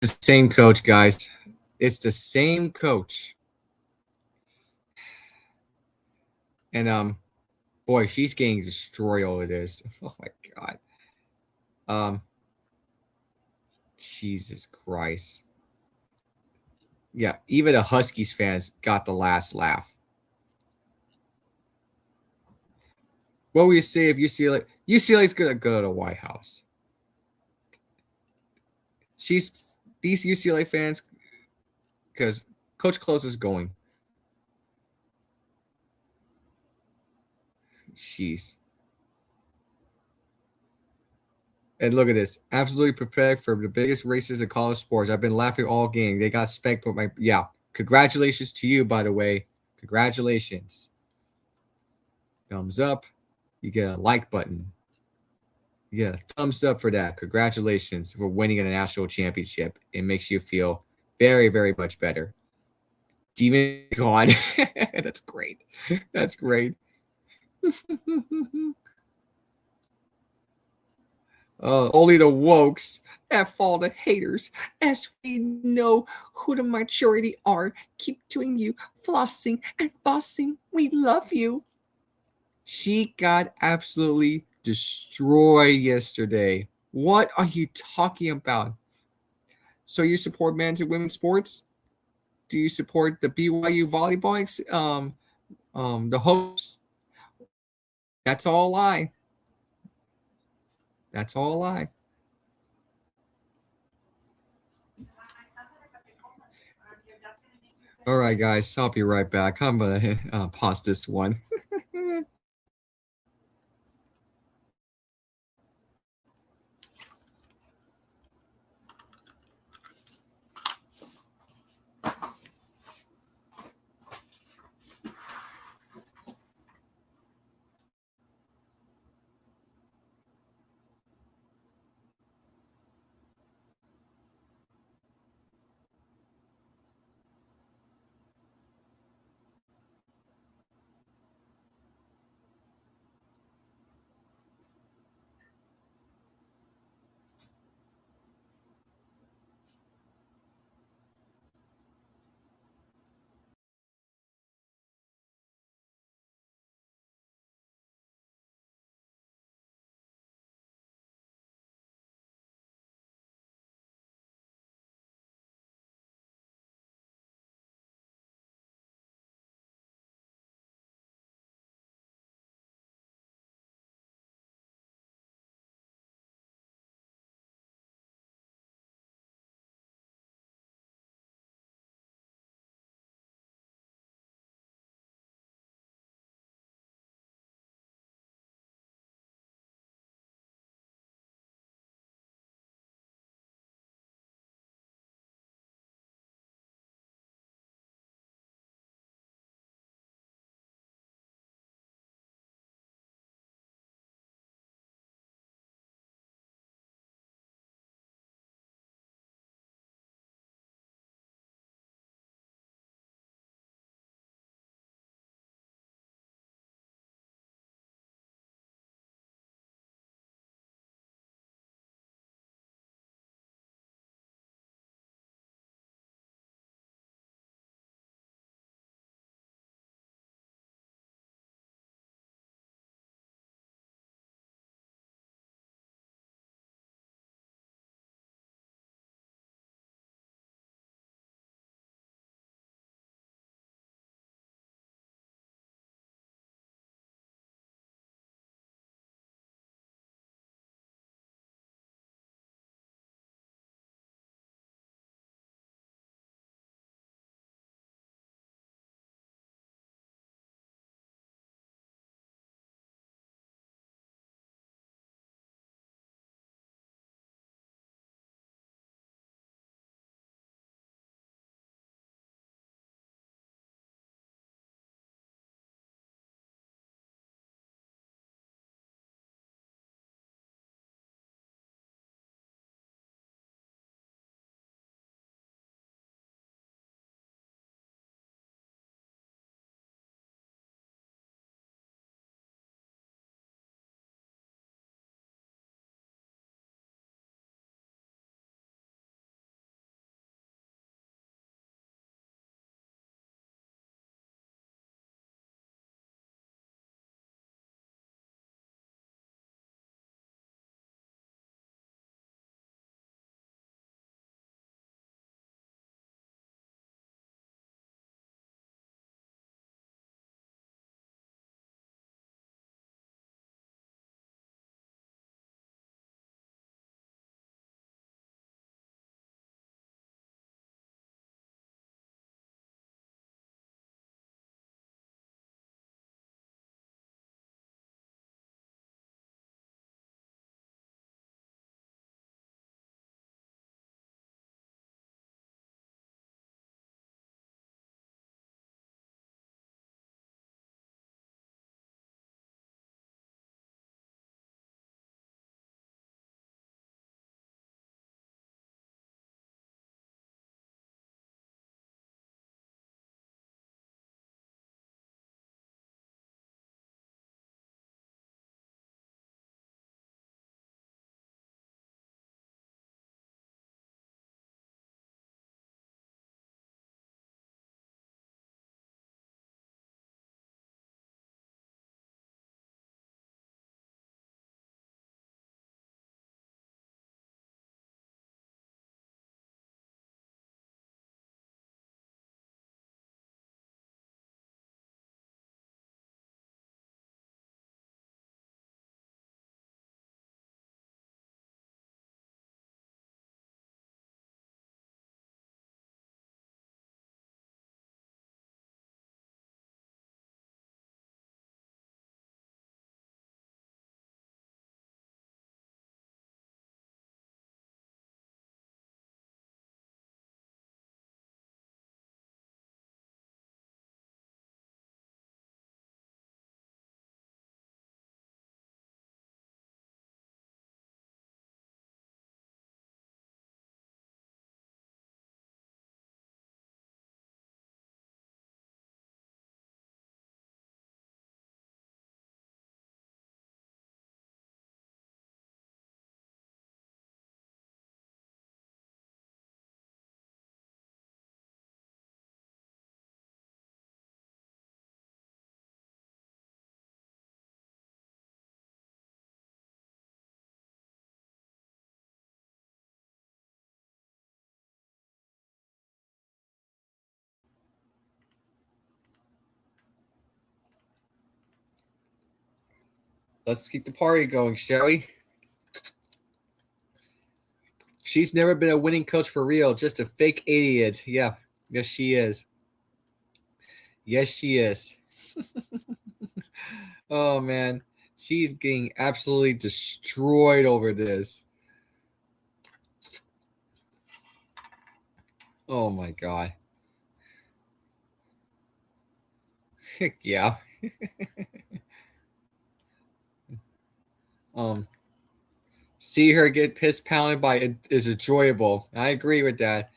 The same coach, guys. It's the same coach. And boy, she's getting destroyed over this. Oh my god. Jesus Christ. Yeah, even the Huskies fans got the last laugh. What will you say if UCLA? UCLA's gonna go to the White House. These UCLA fans, because Coach Close is going. Jeez. And look at this. Absolutely prepared for the biggest races in college sports. I've been laughing all game. They got spanked, but congratulations to you, by the way. Congratulations. Thumbs up. You get a like button. You get a thumbs up for that. Congratulations for winning a national championship. It makes you feel very, very much better. Demon gone. That's great. That's great. Only the wokes that fall the haters, as we know who the majority are. Keep doing you, flossing and bossing. We love you. She got absolutely destroyed yesterday. What are you talking about? So you support men's and women's sports? Do you support the BYU volleyball? The hosts? That's all a lie. That's all a lie. All right, guys, I'll be right back. I'm going to pause this one. Let's keep the party going, shall we? She's never been a winning coach for real, just a fake idiot. Yeah, yes, she is. Yes, she is. Oh, man. She's getting absolutely destroyed over this. Oh, my God. Yeah. See her get piss pounded by it is enjoyable. I agree with that.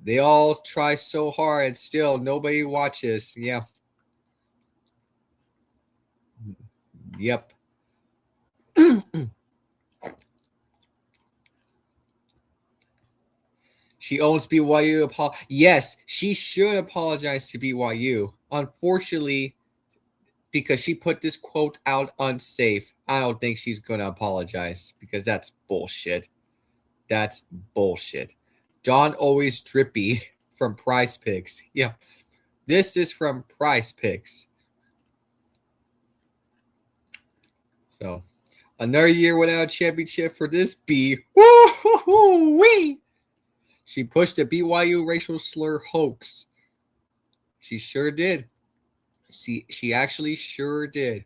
They all try so hard and still nobody watches. Yeah. Yep. She owns BYU. Yes, she should apologize to BYU. Unfortunately, because she put this quote out unsafe, I don't think she's going to apologize because that's bullshit. That's bullshit. Don always drippy from Prize Picks. Yeah. This is from Prize Picks. So, another year without a championship for this B. Woo-hoo-hoo-wee! She pushed the BYU racial slur hoax. She sure did. She actually sure did.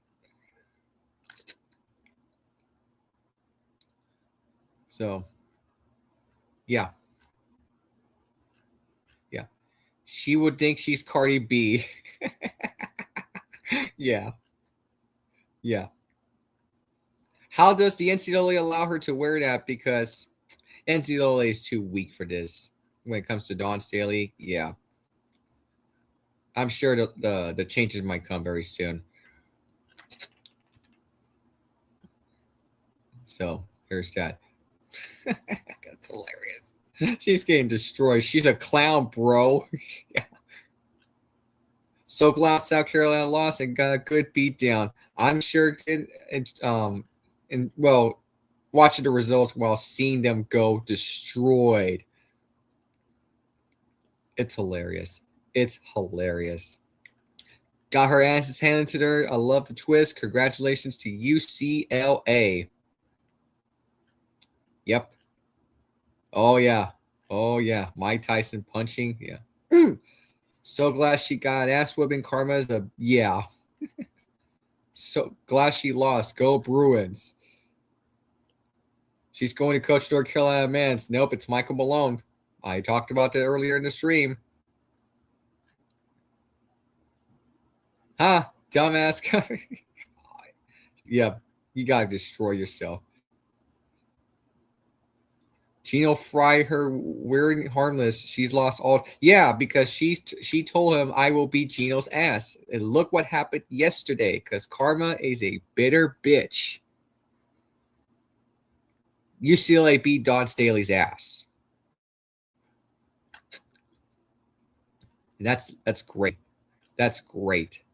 So, yeah. Yeah. She would think she's Cardi B. Yeah. Yeah. How does the NCAA allow her to wear that? Because NCAA is too weak for this. When it comes to Dawn Staley, yeah. I'm sure the changes might come very soon. So here's that. That's hilarious. She's getting destroyed. She's a clown, bro. Yeah. So glad South Carolina lost and got a good beatdown. I'm sure watching the results while seeing them go destroyed. It's hilarious. It's hilarious. Got her asses handed to her. I love the twist. Congratulations to UCLA. Yep. Oh, yeah. Oh, yeah. Mike Tyson punching. Yeah. So glad she got ass whipping. Karma's a yeah. So glad she lost. Go Bruins. She's going to coach North Carolina men's. Nope, it's Michael Malone. I talked about that earlier in the stream. Huh? Dumbass. Yeah, you got to destroy yourself. Gino Fry, her wearing harmless. She's lost all. Yeah, because she told him, I will beat Gino's ass. And look what happened yesterday, because Karma is a bitter bitch. UCLA beat Dawn Staley's ass. And that's great. That's great.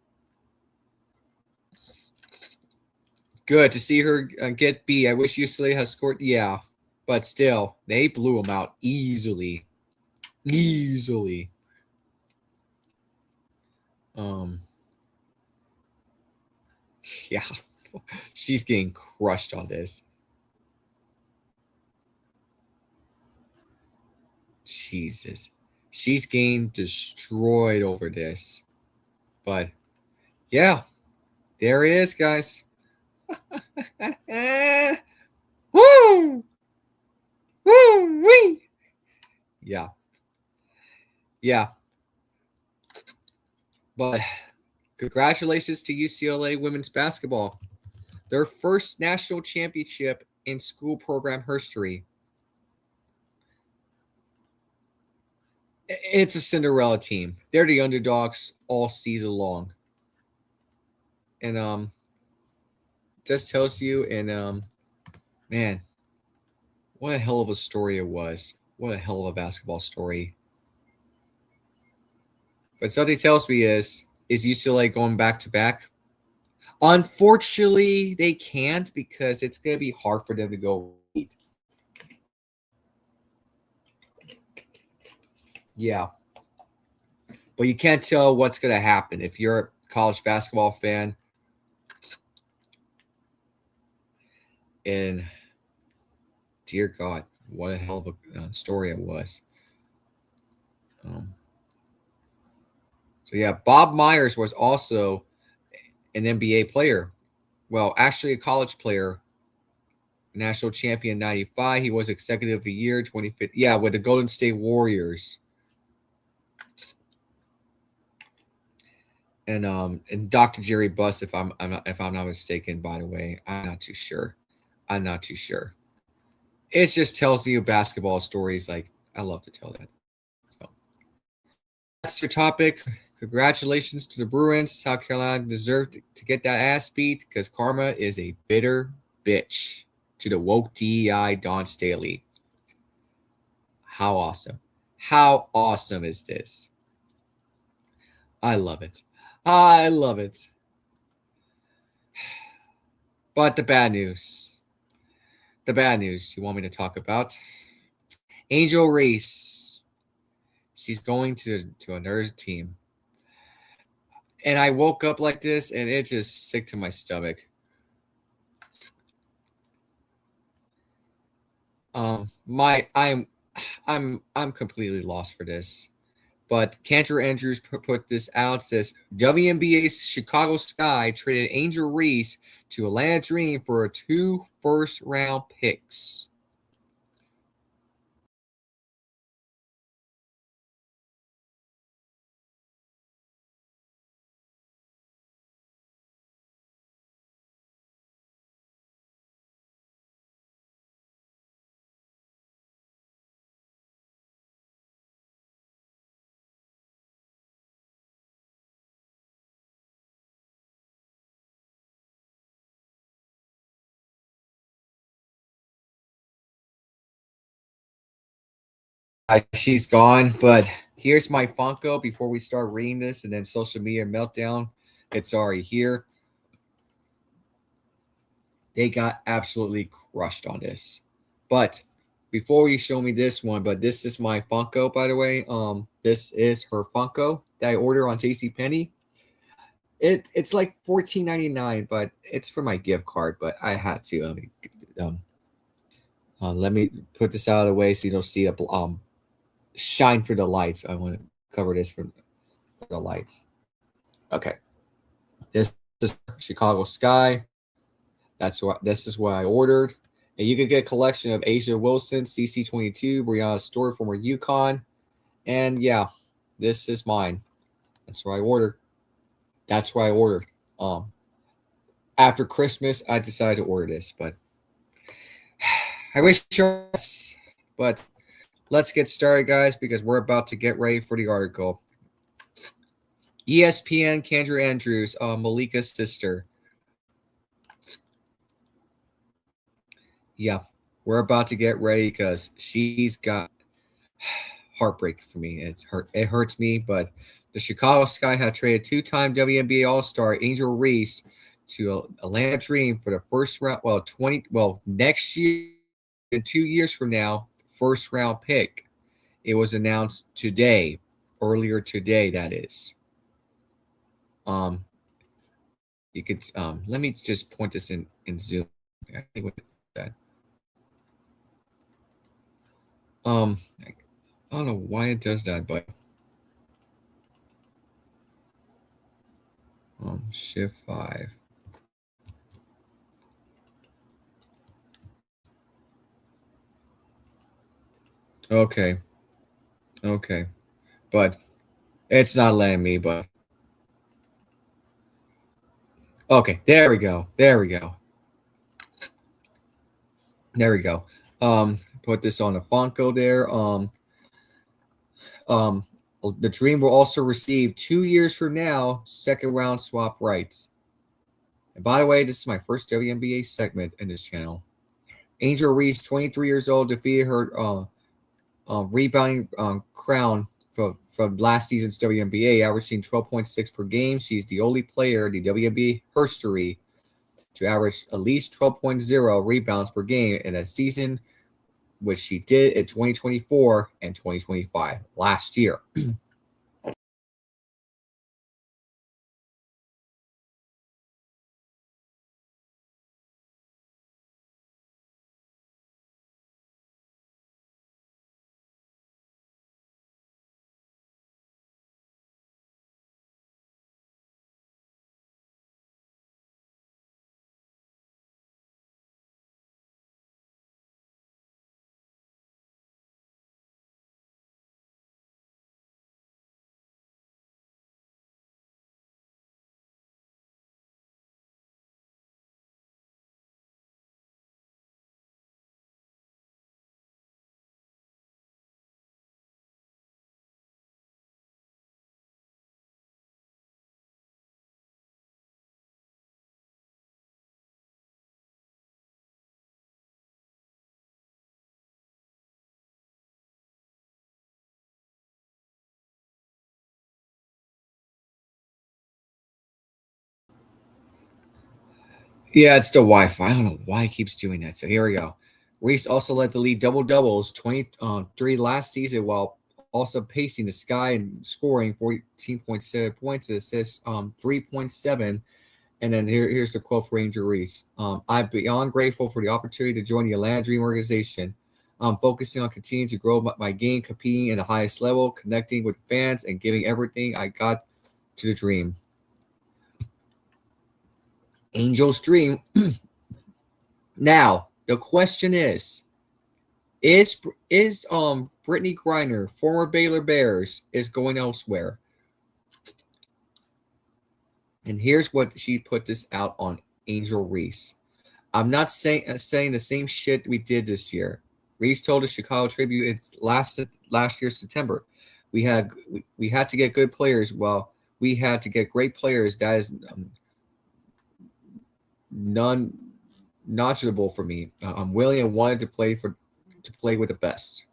Good to see her get beat. I wish UCLA has scored. Yeah, but still, they blew them out easily. Easily. Yeah, she's getting crushed on this. Jesus. She's getting destroyed over this. But, yeah, there it is, guys. Woo! Woo! Wee! Yeah. Yeah. But congratulations to UCLA women's basketball. Their first national championship in school program history. It's a Cinderella team. They're the underdogs all season long. And just tells you, and man, what a hell of a story it was. What a hell of a basketball story. But something tells me is UCLA going back to back? Unfortunately, they can't because it's going to be hard for them to go. Yeah. But you can't tell what's going to happen. If you're a college basketball fan, And dear God, what a hell of a story it was. So yeah, Bob Myers was also an NBA player. Well, actually a college player, national champion 95. He was executive of the year 2015. Yeah, with the Golden State Warriors. And Dr. Jerry Buss, if I'm not mistaken, by the way. I'm not too sure. It just tells you basketball stories. Like, I love to tell that. So that's your topic. Congratulations to the Bruins. South Carolina deserved to get that ass beat because karma is a bitter bitch. To the WOKE-DEI Don Staley. How awesome. How awesome is this? I love it. I love it. But the bad news. The bad news you want me to talk about. Angel Reese. She's going to another team. And I woke up like this and it's just sick to my stomach. I'm completely lost for this. But Cantor Andrews put this out. Says WNBA's Chicago Sky traded Angel Reese to Atlanta Dream for 2 first-round picks. She's gone, but here's my Funko before we start reading this and then social media meltdown. It's already here. They got absolutely crushed on this. But before you show me this one, but this is my Funko, by the way. This is her Funko that I ordered on JCPenney. It's like $14.99, but it's for my gift card. But I had to. Let me put this out of the way so you don't see it. Shine for the lights. I want to cover this for the lights. Okay, this is Chicago Sky. This is what I ordered. And you can get a collection of Asia Wilson, CC22, Brianna Story from UConn. And yeah, this is mine. That's what I ordered. After Christmas, I decided to order this, but I wish you but let's get started, guys, because we're about to get ready for the article. ESPN, Kendra Andrews, Malika's sister. Yeah, we're about to get ready because she's got heartbreak for me. It hurts me, but the Chicago Sky had traded 2-time WNBA All-Star Angel Reese to Atlanta Dream for the first round. Next year, 2 years from now, first round pick. It was announced earlier today. That is. You could let me just point this in Zoom. I think what that. I don't know why it does that, but Shift 5. Okay, but it's not letting me. But okay, there we go. Put this on the Funko there. The Dream will also receive 2 years from now second round swap rights. And by the way, this is my first WNBA segment in this channel. Angel Reese, 23 years old, defeated her rebounding crown from last season's WNBA, averaging 12.6 per game. She's the only player in the WNBA history to average at least 12.0 rebounds per game in a season, which she did in 2024 and 2025 last year. Yeah, it's the Wi-Fi. I don't know why it keeps doing that. So here we go. Reese also led the league double-doubles, 23 last season, while also pacing the sky and scoring 14.7 points, assists 3.7. And then here's the quote for Angel Reese. I'm beyond grateful for the opportunity to join the Atlanta Dream organization. I'm focusing on continuing to grow my game, competing at the highest level, connecting with fans, and giving everything I got to the dream. Angel's dream. Now, the question is Brittany Griner, former Baylor Bears, is going elsewhere? And here's what she put this out on Angel Reese. I'm not saying the same shit we did this year. Reese told the Chicago Tribune it's last year September. We had to get good players. Well, we had to get great players. That is non-negotiable for me. I'm willing and wanted to play with the best.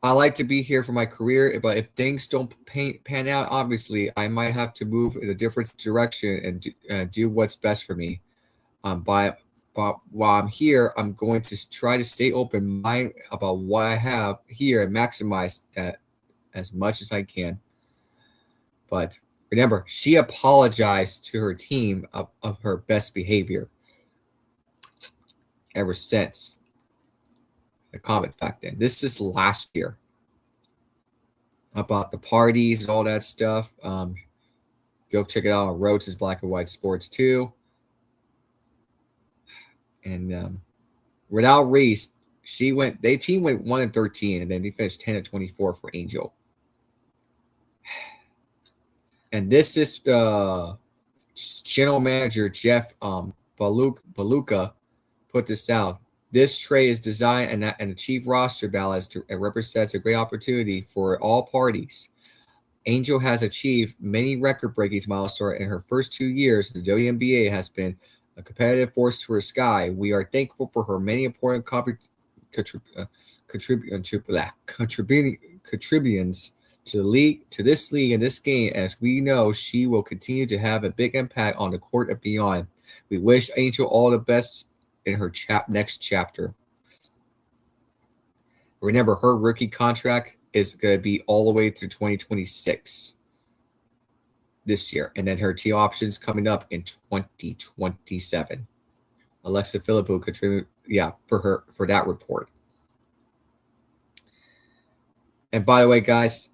I like to be here for my career, but if things don't pan out, obviously, I might have to move in a different direction and do what's best for me. But while I'm here, I'm going to try to stay open-minded about what I have here and maximize that as much as I can. But remember, she apologized to her team of her best behavior ever since the comment back then. This is last year about the parties and all that stuff. Go check it out on Rhodes' Black and White Sports too. And without Reese, team went 1-13, and then they finished 10-24 for Angel. And this is the general manager Jeff Baluka put this out. This trade is designed and achieve roster balance and represents a great opportunity for all parties. Angel has achieved many record-breaking milestones in her first 2 years. The WNBA has been a competitive force to her sky. We are thankful for her many important contributions to the league, to this league and this game, as we know she will continue to have a big impact on the court and beyond. We wish Angel all the best in her next chapter. Remember, her rookie contract is going to be all the way through 2026 this year, and then her team options coming up in 2027. Alexa Philippou contribute, for that report. And by the way, guys,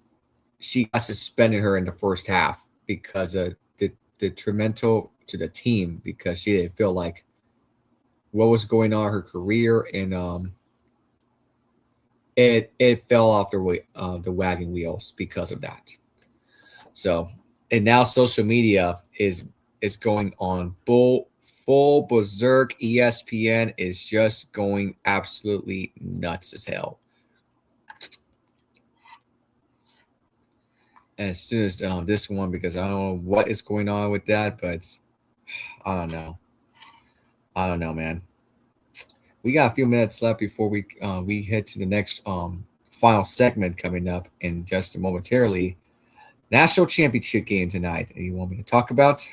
she got suspended her in the first half because of the detrimental to the team, because she didn't feel like what was going on in her career, and it fell off the wagon wheels because of that. So, and now social media is going on full berserk. ESPN is just going absolutely nuts as hell. As soon as this one, because I don't know what is going on with that, but I don't know. I don't know, man. We got a few minutes left before we head to the next final segment coming up in just momentarily. National championship game tonight. You want me to talk about?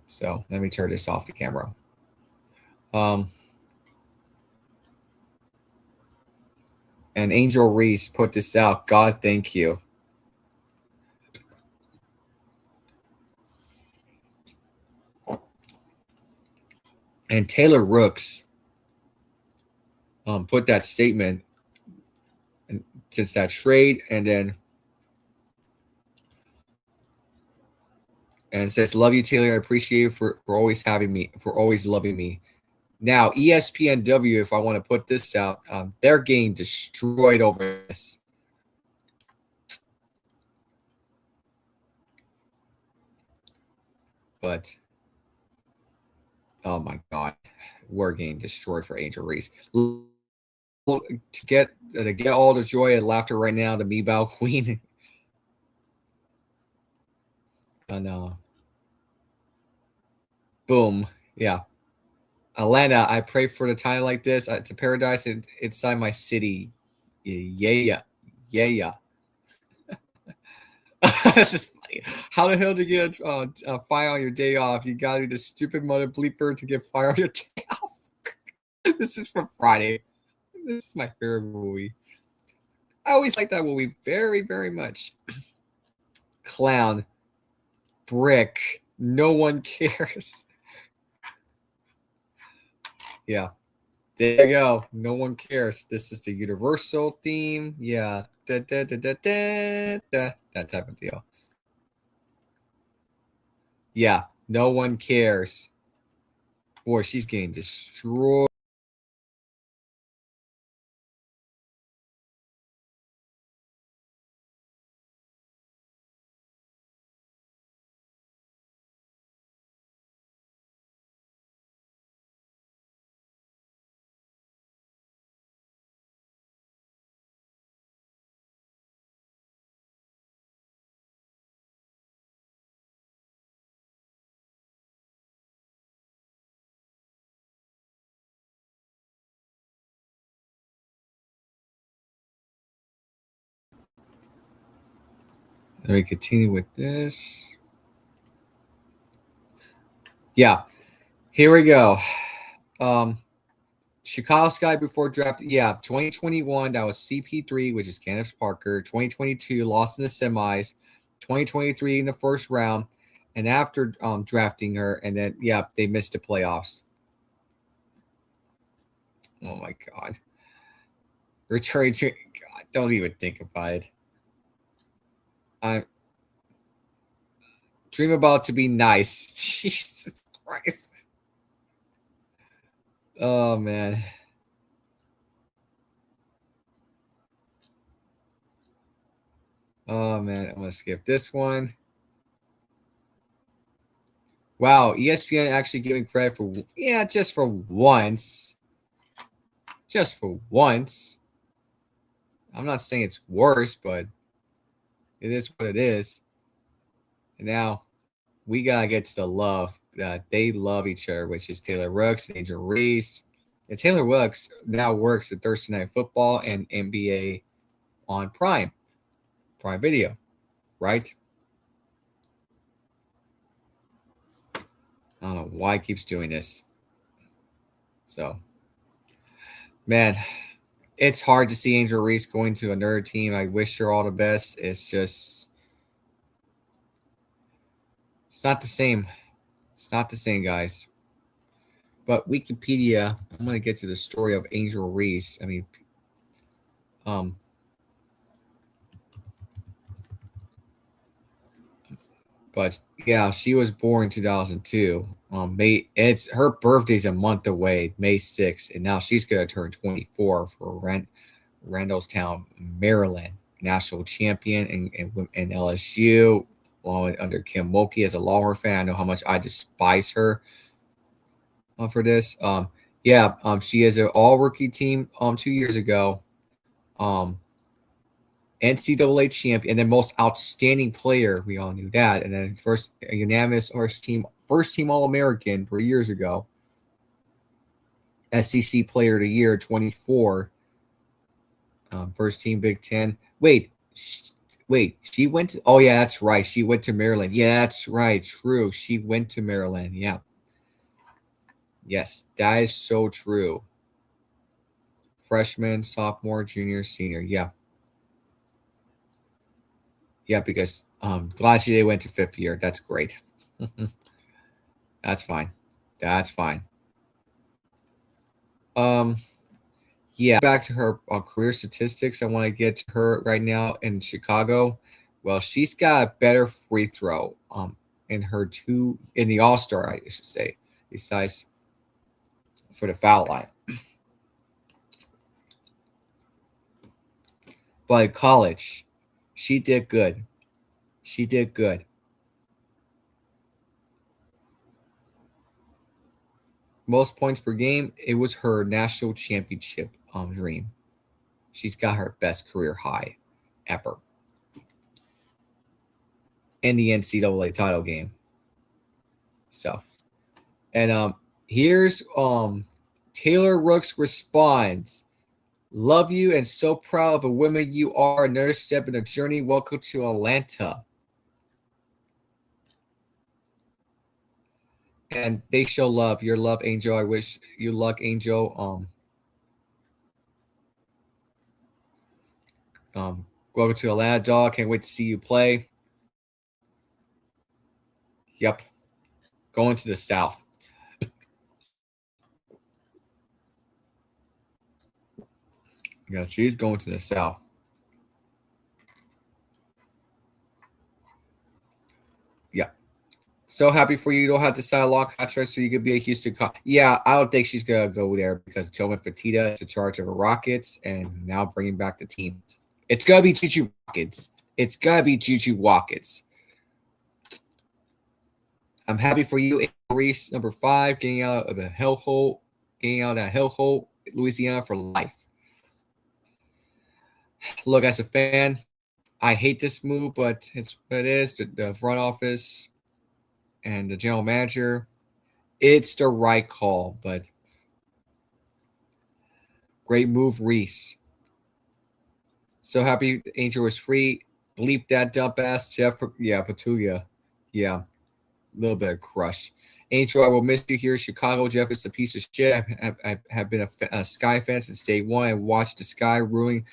So let me turn this off the camera. And Angel Reese put this out. God, thank you. And Taylor Rooks put that statement since that trade, and it says, "Love you, Taylor. I appreciate you for always having me, for always loving me." Now, ESPNW, if I want to put this out, they're getting destroyed over this. But oh my God, we're getting destroyed for Angel Reese. To get all the joy and laughter right now, the Meebow Queen. And boom, yeah. Atlanta, I pray for the time like this to paradise inside my city. Yeah. This is How the hell do you get a fire on your day off? You gotta do this stupid mother bleeper to get fire on your day off. This is for Friday. This is my favorite movie. I always like that movie very, very much. Clown. Brick. No one cares. Yeah. There you go. No one cares. This is the universal theme. Yeah. That type of deal. Yeah. No one cares. Boy, she's getting destroyed. Let me continue with this. Yeah. Here we go. Chicago Sky before draft. Yeah, 2021, that was CP3, which is Candace Parker. 2022, lost in the semis. 2023 in the first round. And after drafting her, and then, yeah, they missed the playoffs. Oh, my God. Returning to – God, don't even think about it. I dream about to be nice. Jesus Christ. Oh, man. Oh, man. I'm going to skip this one. Wow. ESPN actually giving credit for, yeah, just for once. Just for once. I'm not saying it's worse, but it is what it is. And now we got to get to the love. They love each other, which is Taylor Rooks and Angel Reese. And Taylor Rooks now works at Thursday Night Football and NBA on Prime Video, right? I don't know why it keeps doing this. So, man, it's hard to see Angel Reese going to another team. I wish her all the best. It's just, it's not the same. It's not the same, guys. But Wikipedia, I'm going to get to the story of Angel Reese. I mean, but yeah, she was born in 2002. It's her birthday's a month away, May 6th, and now she's going to turn 24 for Randallstown, Maryland, national champion in LSU, along with under Kim Mulkey. As a Longhorn fan, I know how much I despise her for this. She is an all-rookie team 2 years ago. NCAA champion, and then most outstanding player. We all knew that. And then first unanimous first team All-American 3 years ago. SEC Player of the Year 24. First team Big Ten. Wait, she went to, oh yeah, that's right. She went to Maryland. Yeah, that's right. True. She went to Maryland. Yeah. Yes, that is so true. Freshman, sophomore, junior, senior. Yeah. Yeah, because glad they went to fifth year. That's great. That's fine. That's fine. Yeah, back to her career statistics. I want to get to her right now in Chicago. Well, she's got a better free throw in the All-Star, I should say, besides for the foul line. But at college, she did good. She did good. Most points per game, it was her national championship dream. She's got her best career high ever in the NCAA title game. So, and here's Taylor Rooks responds. Love you and so proud of the woman you are. Another step in the journey. Welcome to Atlanta. and they show love. Your love, Angel. I wish you luck, Angel. Welcome to Atlanta, dog. Can't wait to see you play. Yep, going to the South. Yeah, she's going to the South. Yeah. So happy for you. You don't have to sign a long contract so you could be a Houston. Yeah, I don't think she's going to go there because Tillman Fertitta is in charge of the Rockets and now bringing back the team. It's going to be Juju Rockets. It's going to be Juju Rockets. I'm happy for you, Reese, number 5, getting out of the hellhole, Louisiana for life. Look, as a fan, I hate this move, but it's what it is. The front office and the general manager, it's the right call. But great move, Reese. So happy Angel was free. Bleep that dump ass Jeff. Yeah, Petulia. Yeah, a little bit of crush. Angel, I will miss you here. Chicago, Jeff is a piece of shit. I have been a Sky fan since day one. I watched the Sky ruining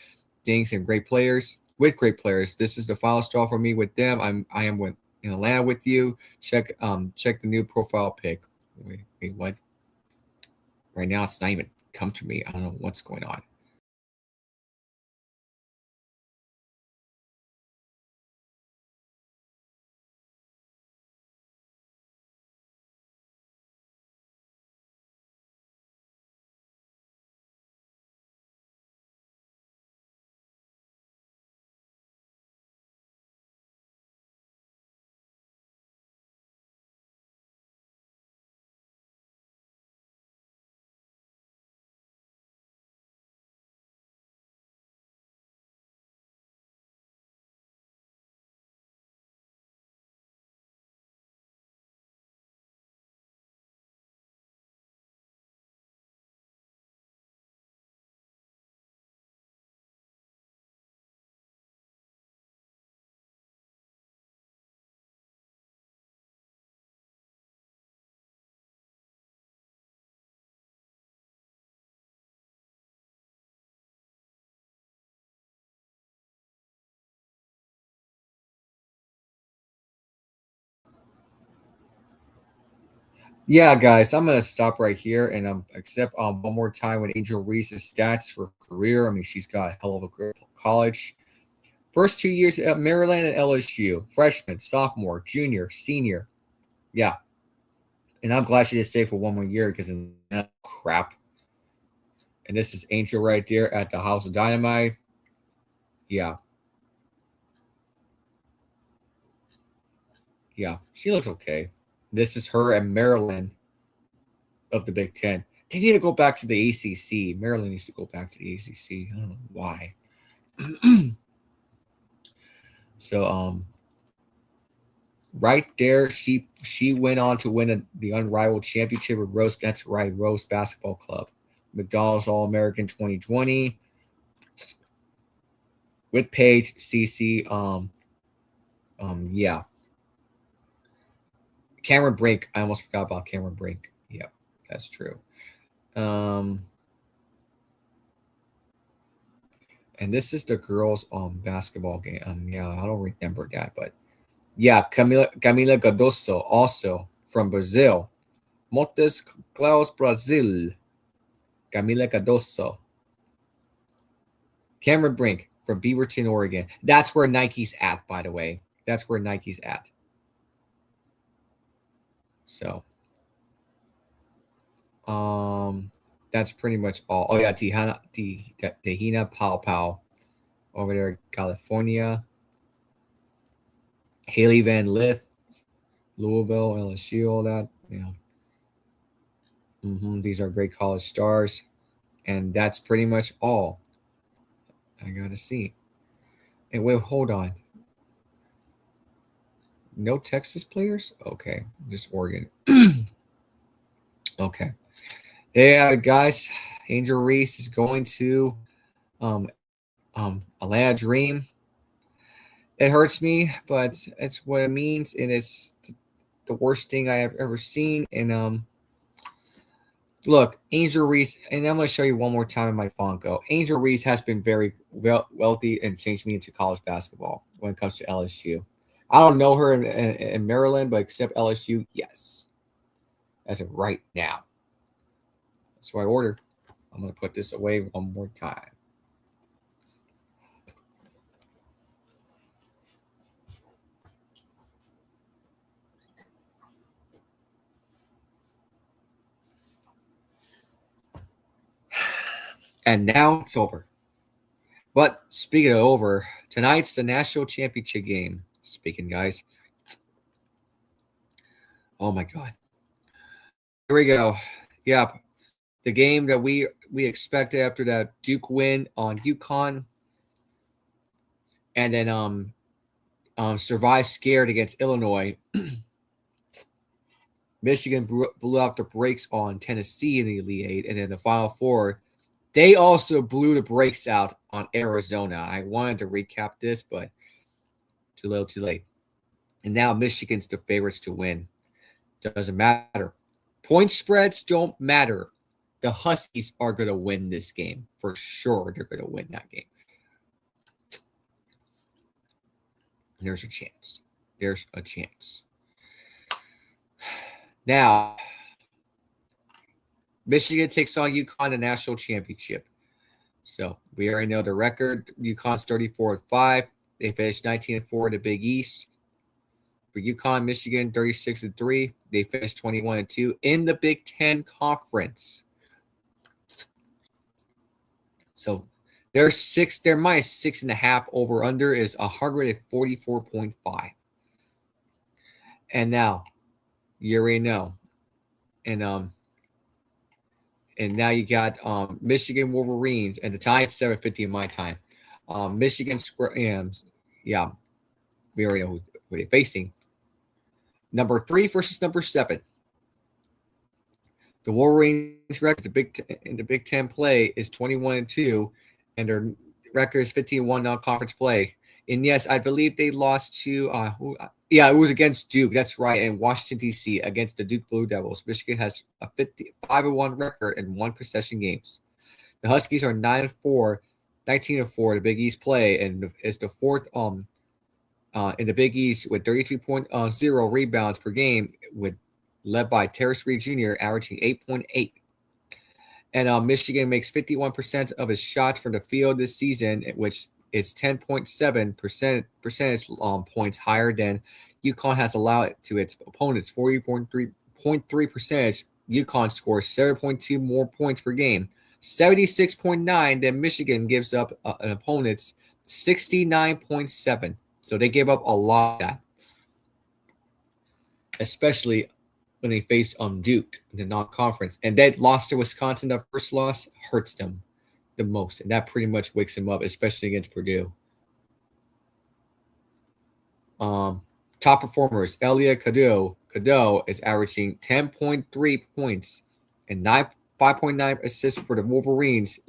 things and great players with great players. This is the final straw for me with them. I am in Atlanta with you. Check the new profile pic. Wait, what? Right now it's not even come to me. I don't know what's going on. Yeah, guys, I'm gonna stop right here and accept one more time with Angel Reese's stats for career. I mean, she's got a hell of a career college. First 2 years at Maryland and LSU, freshman, sophomore, junior, senior. Yeah, and I'm glad she just stayed for one more year because in that crap. And this is Angel right there at the House of Dynamite. Yeah. Yeah, she looks okay. This is her at Maryland of the Big Ten. They need to go back to the ACC. Maryland needs to go back to the ACC. I don't know why. So, right there, she went on to win the unrivaled championship with Rose. That's right, Rose Basketball Club. McDonald's All-American 2020 with Paige, CC. Yeah. Cameron Brink. I almost forgot about Cameron Brink. Yep, that's true. And this is the girls' basketball game. Yeah, I don't remember that, but yeah, Camila Cardoso, also from Brazil. Montes Claros, Brazil. Camila Cardoso. Cameron Brink from Beaverton, Oregon. That's where Nike's at, by the way. That's where Nike's at. So, that's pretty much all. Oh yeah, Tehina Pau over there in California. Haley Van Lith, Louisville, LSU, all that. Yeah. These are great college stars. And that's pretty much all. I gotta see. And wait, hold on. No Texas players? Okay, just Oregon. Okay. Yeah, guys. Angel Reese is going to Atlanta Dream. It hurts me, but it's what it means, and it's the worst thing I have ever seen. And look, Angel Reese, and I'm going to show you one more time in my Funko. Angel Reese has been very wealthy and changed me into college basketball when it comes to LSU. I don't know her in Maryland, but except LSU, yes. As of right now. That's what I ordered. I'm going to put this away one more time. And now it's over. But speaking of over, tonight's the national championship game. Speaking, guys. Oh my God. Here we go. Yep. The game that we expected after that Duke win on UConn. And then survive scared against Illinois. Michigan blew out the brakes on Tennessee in the Elite Eight. And then the Final Four, they also blew the brakes out on Arizona. I wanted to recap this, but too little, too late. And now Michigan's the favorites to win. Doesn't matter. Point spreads don't matter. The Huskies are going to win this game. For sure, they're going to win that game. There's a chance. There's a chance. Now, Michigan takes on UConn in the national championship. So we already know the record. UConn's 34-5. They finished 19-4 in the Big East. For UConn, Michigan, 36-3. They finished 21-2 in the Big Ten Conference. So their minus 6.5 over under is 144.5. And now you already know. And now you got Michigan Wolverines, and the time it's 7:50 in my time. Michigan yeah, we already know who they're facing. Number 3 versus number 7. The Wolverines' record in the Big Ten play is 21-2, and their record is 15-1 non-conference play. And yes, I believe they lost to it was against Duke. That's right, in Washington D.C. against the Duke Blue Devils. Michigan has a 5-1 record in 1-possession games. The Huskies are 9-4, 19-4 in the Big East play, and is the fourth in the Big East with 33.0 rebounds per game, led by Terrence Reed Jr. averaging 8.8. And Michigan makes 51% of his shots from the field this season, which is 10.7 percentage points higher than UConn has allowed to its opponents. 40.3 percentage. UConn scores 7.2 more points per game. 76.9 than Michigan gives up an opponent's 69.7. So they gave up a lot of that, especially when they faced Duke in the non-conference. And they lost to Wisconsin. That first loss hurts them the most, and that pretty much wakes them up, especially against Purdue. Top performers, Elia Cadeau is averaging 10.3 points and 5.9 assists for the Wolverines.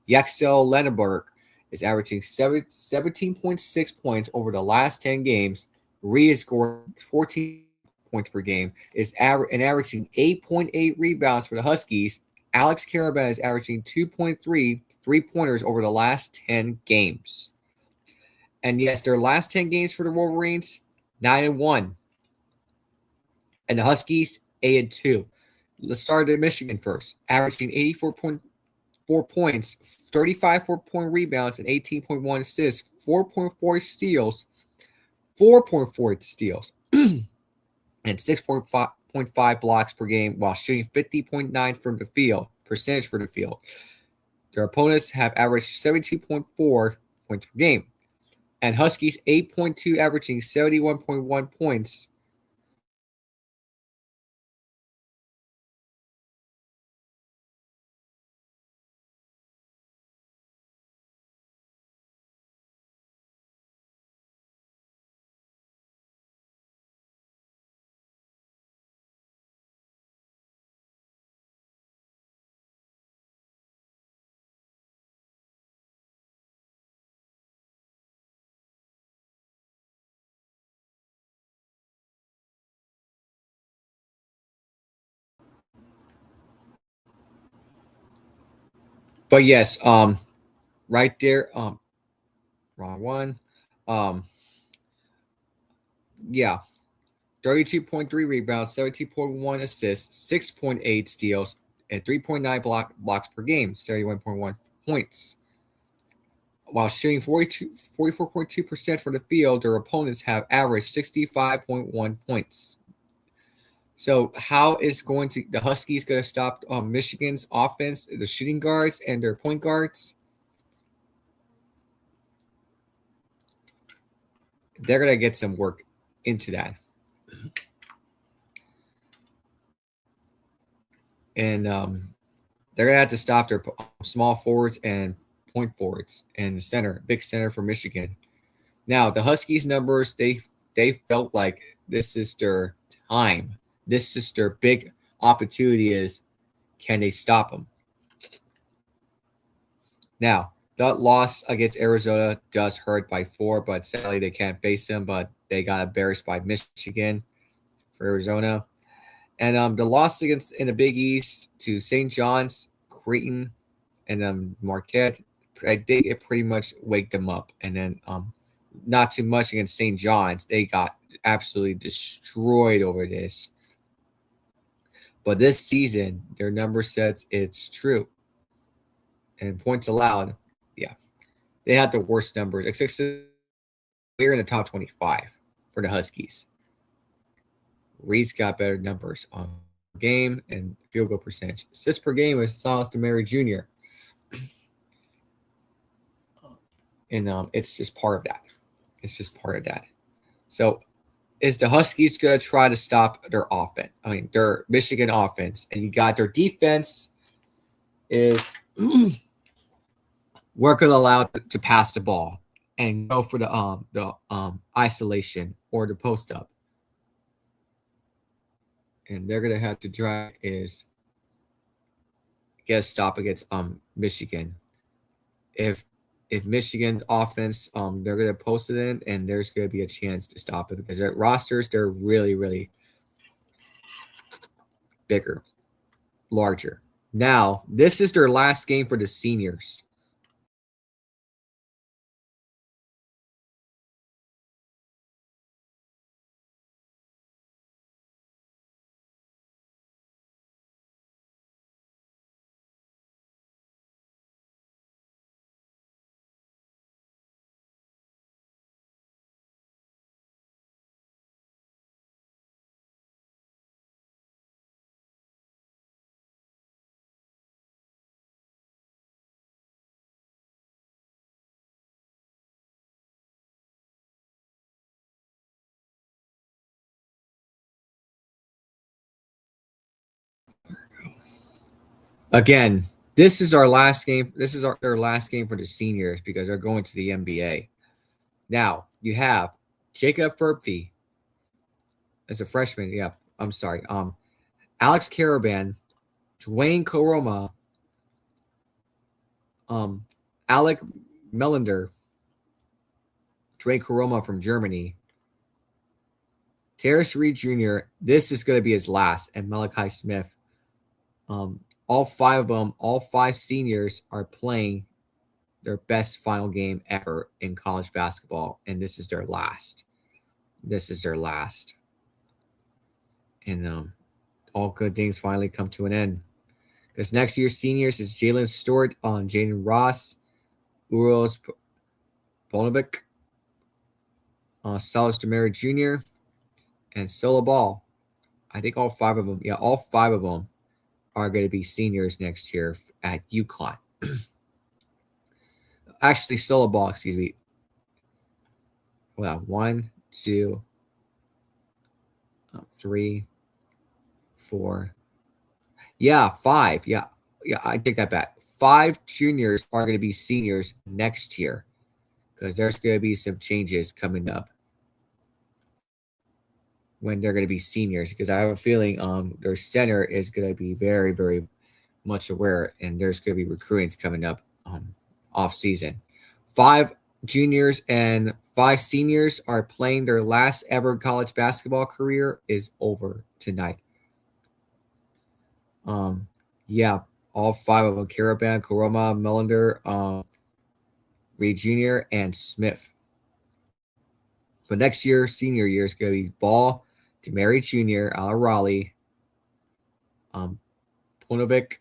Yaxel Lenneberg is averaging 17.6 points over the last 10 games. Rhea scored 14 points per game, is averaging 8.8 rebounds for the Huskies. Alex Karaban is averaging 2.3 3-pointers over the last 10 games. And yes, their last 10 games for the Wolverines, 9-1. And the Huskies, 8-2. Let's start at Michigan first. Averaging 84.4 points, 35 4-point rebounds, and 18.1 assists, 4.4 steals, and 6.5 blocks per game while shooting 50.9 from the field, percentage for the field. Their opponents have averaged 72.4 points per game. And Huskies 8.2, averaging 71.1 points. But yes, right there, wrong one. Um, yeah, 32.3 rebounds, 17.1 assists, 6.8 steals, and 3.9 blocks per game, 71.1 points. While shooting 44.2% from the field, their opponents have averaged 65.1 points. So how is the Huskies going to stop Michigan's offense, the shooting guards and their point guards? They're going to get some work into that. And they're going to have to stop their small forwards and point forwards and center, big center for Michigan. Now, the Huskies numbers, they felt like this is their time. This is their big opportunity is, can they stop them? Now, that loss against Arizona does hurt by 4, but sadly they can't face them, but they got embarrassed by Michigan for Arizona. And the loss against in the Big East to St. John's, Creighton, and Marquette, I think it pretty much waked them up. And then not too much against St. John's. They got absolutely destroyed over this. But this season, their number says it's true. And points allowed, yeah, they had the worst numbers. Except we're in the top 25 for the Huskies. Reese got better numbers on game and field goal percentage. Assists per game with Silas DeMary Jr. And it's just part of that. It's just part of that. So is the Huskies going to try to stop their offense? I mean, their Michigan offense. And you got their defense is we're going to allow to pass the ball and go for the isolation or the post up. And they're going to have to try is get a stop against Michigan. If Michigan offense, they're going to post it in, and there's going to be a chance to stop it because their rosters, they're really, really bigger, larger. Now, this is their last game for the seniors. Again, this is our last game. This is their last game for the seniors because they're going to the NBA. Now, you have Jacob Furphy as a freshman. Yeah, I'm sorry. Alex Caravan, Dwayne Koroma, Alec Melander, Dwayne Koroma from Germany, Terrace Reed Jr. This is going to be his last, and Malachi Smith. All 5 of them, all 5 seniors are playing their best final game ever in college basketball, and this is their last. This is their last. And all good things finally come to an end. Because next year's seniors is Jalen Stewart, Jaden Ross, Uros Polnovic, Silas DeMary Jr., and Sola Ball. I think all 5 of them, all 5 of them are going to be seniors next year at UConn. Actually, Sola Ball, excuse me. Well, 1, 2, 3, 4. Yeah, 5. Yeah, I take that back. 5 juniors are going to be seniors next year because there's going to be some changes coming up when they're going to be seniors because I have a feeling their center is going to be very, very much aware, and there's going to be recruitings coming up off season. 5 juniors and 5 seniors are playing their last ever college basketball career is over tonight. all 5 of them: Caravan, Koroma, Melander, Reed Jr., and Smith. But next year, senior year, is going to be Ball, DeMary Jr., out of Raleigh, Ponovic,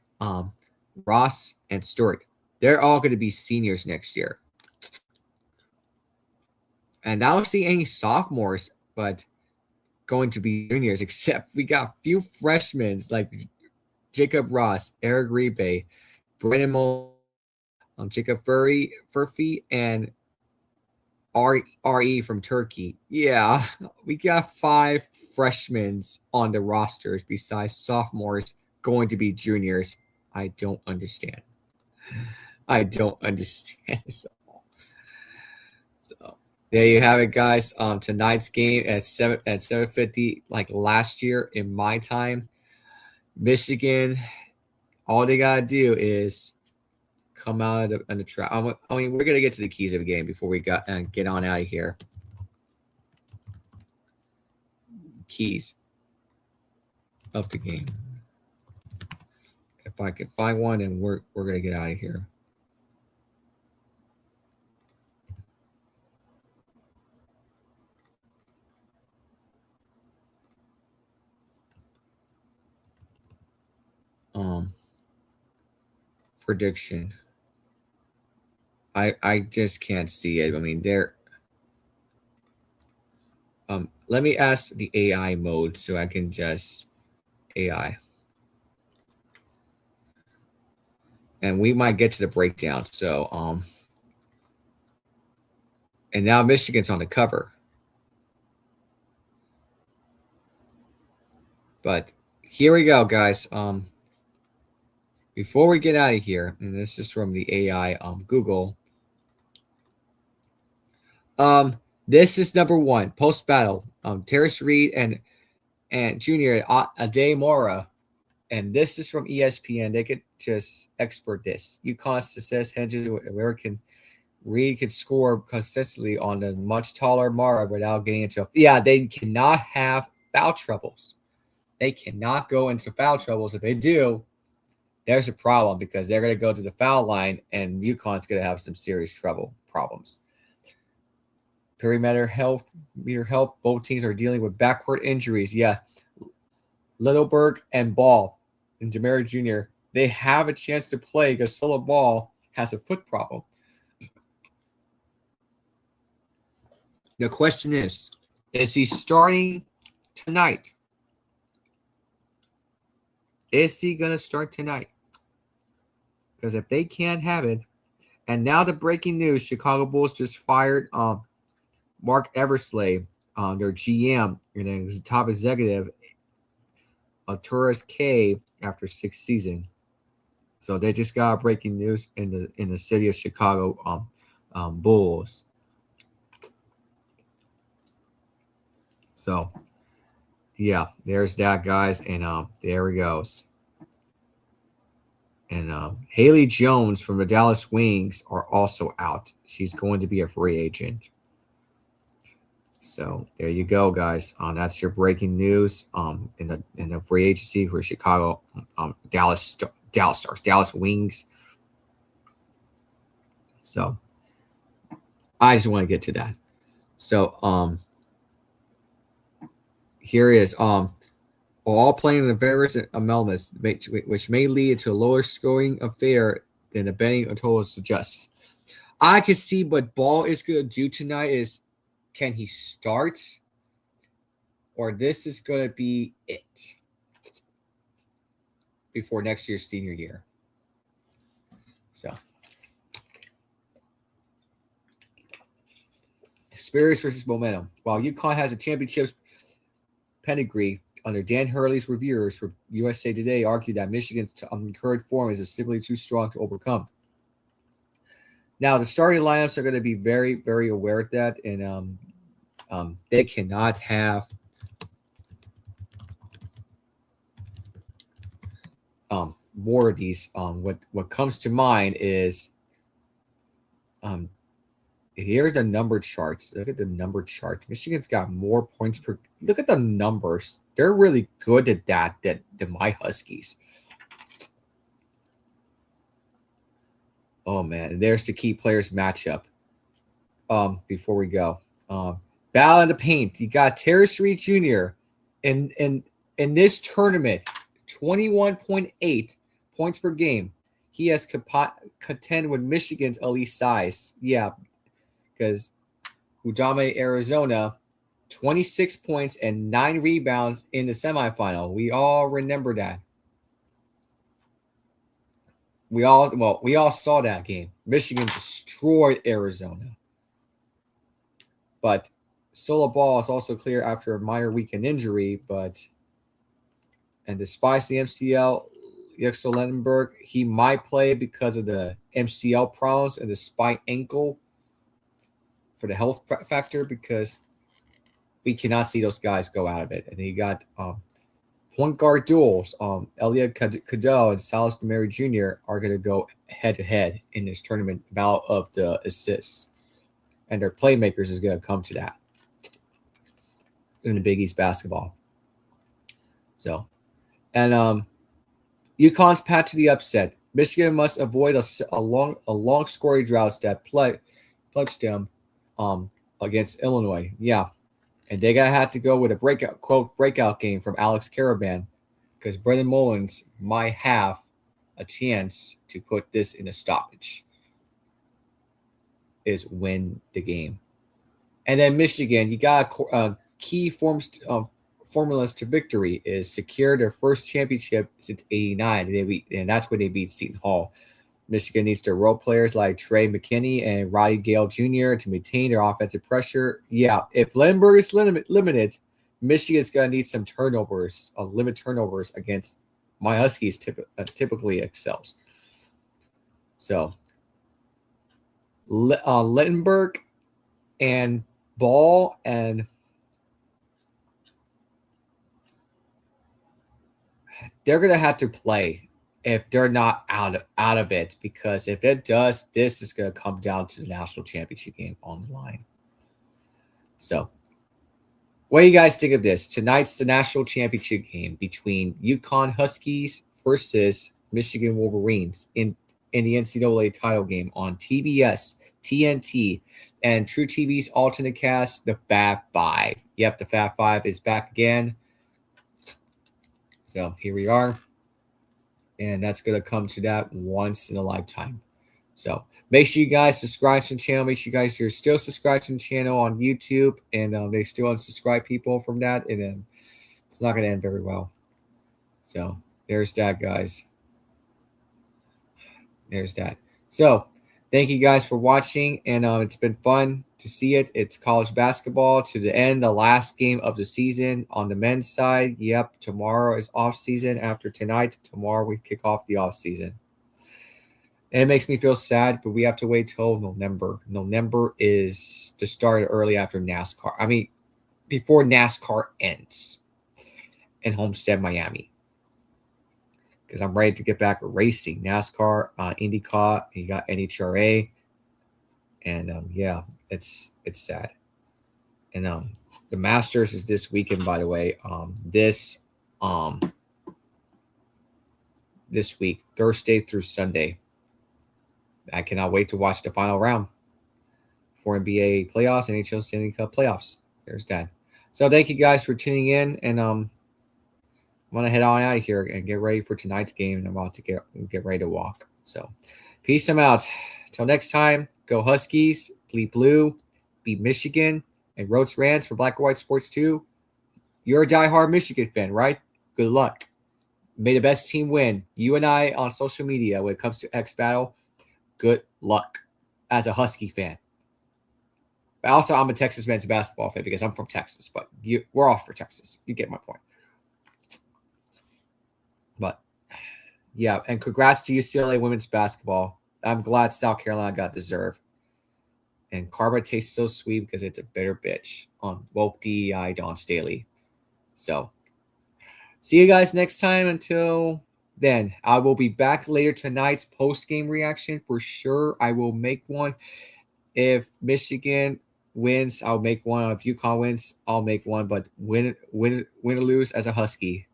Ross, and Stewart. They're all going to be seniors next year. And I don't see any sophomores, but going to be juniors, except we got a few freshmen like Jacob Ross, Eric Rebe, Brandon Malone, Jacob Furphy, and RE from Turkey. Yeah, we got 5 freshmen on the rosters besides sophomores going to be juniors. I don't understand. I don't understand this at all. So there you have it, guys. Tonight's game at 7:50, like last year in my time. Michigan, all they gotta do is come out of the trap. I mean, we're gonna get to the keys of the game before we get on out of here. Keys of the game. If I can find one, and we're gonna get out of here. Prediction. I just can't see it. I mean, let me ask the AI mode so I can just AI. And we might get to the breakdown. So and now Michigan's on the cover. But here we go, guys. Before we get out of here, and this is from the AI Google. This is number 1 post battle. Terrace Reed and Junior Ade Mora, and this is from ESPN. They could just expert this. UConn's success hinges American Reed could score consistently on the much taller Mara without getting into. Yeah, they cannot have foul troubles. They cannot go into foul troubles. If they do, there's a problem because they're going to go to the foul line, and UConn's going to have some serious problems. Perimeter help. Both teams are dealing with backcourt injuries. Yeah, Littleberg and Ball and DeMary Jr., they have a chance to play because Solo Ball has a foot problem. The question is he starting tonight? Is he going to start tonight? Because if they can't have it, and now the breaking news, Chicago Bulls just fired Mark Eversley, their GM, and his top executive, Torres K, after 6th season. So they just got breaking news in the city of Chicago Bulls. So yeah, there's that, guys, and there he goes. And Haley Jones from the Dallas Wings are also out. She's going to be a free agent. So there you go, guys. That's your breaking news in the free agency for Chicago, Dallas Stars, Dallas Wings. So I just want to get to that. So here is all playing in the various anomalies, which may lead to a lower scoring affair than the betting total suggests. I can see what Ball is going to do tonight is, can he start? Or this is going to be it before next year's senior year. So, experience versus momentum. While UConn has a championship pedigree under Dan Hurley's reviewers for USA Today argued that Michigan's current form is simply too strong to overcome. Now, the starting lineups are going to be very, very aware of that, and they cannot have more of these. What comes to mind is here are the number charts. Look at the number chart. Michigan's got more points per. Look at the numbers. They're really good at that than my Huskies. Oh man, there's the key players matchup. Before we go, battle in the paint. You got Terrace Reed Jr. in this tournament, 21.8 points per game. He has contend with Michigan's elite size. Yeah, because Udame, Arizona, 26 points and 9 rebounds in the semifinal. We all remember that. We all saw that game. Michigan destroyed Arizona. But Solo Ball is also clear after a minor weekend injury. And despite the MCL, Yexel Lendenberg, he might play because of the MCL problems and the spine ankle for the health factor, because we cannot see those guys go out of it. And he got point guard duels. Elliot Cadell and Salas Demary Jr. are going to go head-to-head in this tournament, battle of the assists. And their playmakers is going to come to that in the Big East basketball. So, and UConn's path to the upset. Michigan must avoid a long scoring droughts that plunged them against Illinois. Yeah, and they're going to have to go with a breakout game from Alex Caravan, because Brendan Mullins might have a chance to put this in a stoppage, is win the game. And then Michigan, you got key formulas to victory is secure their first championship since '89, and that's when they beat Seton Hall. Michigan needs their role players like Trey McKinney and Roddy Gale Jr. to maintain their offensive pressure. Yeah, if Lendenberg is limited, Michigan's going to need some turnovers, limit turnovers against my Huskies typically excels. So, Lendenberg and Ball and they're going to have to play if they're not out of it, because if it does, this is going to come down to the national championship game on the line. So, what do you guys think of this? Tonight's the national championship game between UConn Huskies versus Michigan Wolverines in the NCAA title game on TBS, TNT, and True TV's alternate cast, the Fab Five. Yep, the Fab Five is back again. So here we are. And that's going to come to that once in a lifetime. So make sure you guys subscribe to the channel. Make sure you guys are still subscribed to the channel on YouTube. And they still unsubscribe people from that. And then it's not going to end very well. So there's that, guys. There's that. So thank you guys for watching. And it's been fun to see it. It's college basketball to the end, the last game of the season on the men's side. Yep, tomorrow is off season. After tonight, tomorrow we kick off the off season. And it makes me feel sad, but we have to wait till November. November is to start early after NASCAR. I mean, before NASCAR ends in Homestead, Miami. Because I'm ready to get back racing. NASCAR, IndyCar, you got NHRA. And yeah, it's sad. And the Masters is this weekend, by the way. This week, Thursday through Sunday. I cannot wait to watch the final round for NBA playoffs and NHL Stanley Cup playoffs. There's that. So thank you guys for tuning in, and I'm gonna head on out of here and get ready for tonight's game. And I'm about to get ready to walk. So peace. I'm out. Till next time. Go Huskies. Bleed blue. Beat Michigan. And Roach Rants for Black and White Sports 2. You're a diehard Michigan fan, right? Good luck. May the best team win. You and I on social media when it comes to X Battle. Good luck as a Husky fan. But also, I'm a Texas men's basketball fan because I'm from Texas. But we're off for Texas. You get my point. But, yeah, and congrats to UCLA women's basketball. I'm glad South Carolina got deserved. And karma tastes so sweet because it's a bitter bitch on WOKE-DEI Staley. So, see you guys next time. Until then, I will be back later tonight's post-game reaction for sure. I will make one. If Michigan wins, I'll make one. If UConn wins, I'll make one. But win or lose as a Husky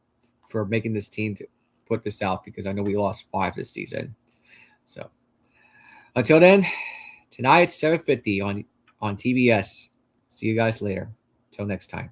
for making this team to put this out, because I know we lost 5 this season. So, Until then, tonight 7:50 on TBS. See you guys later. Till next time.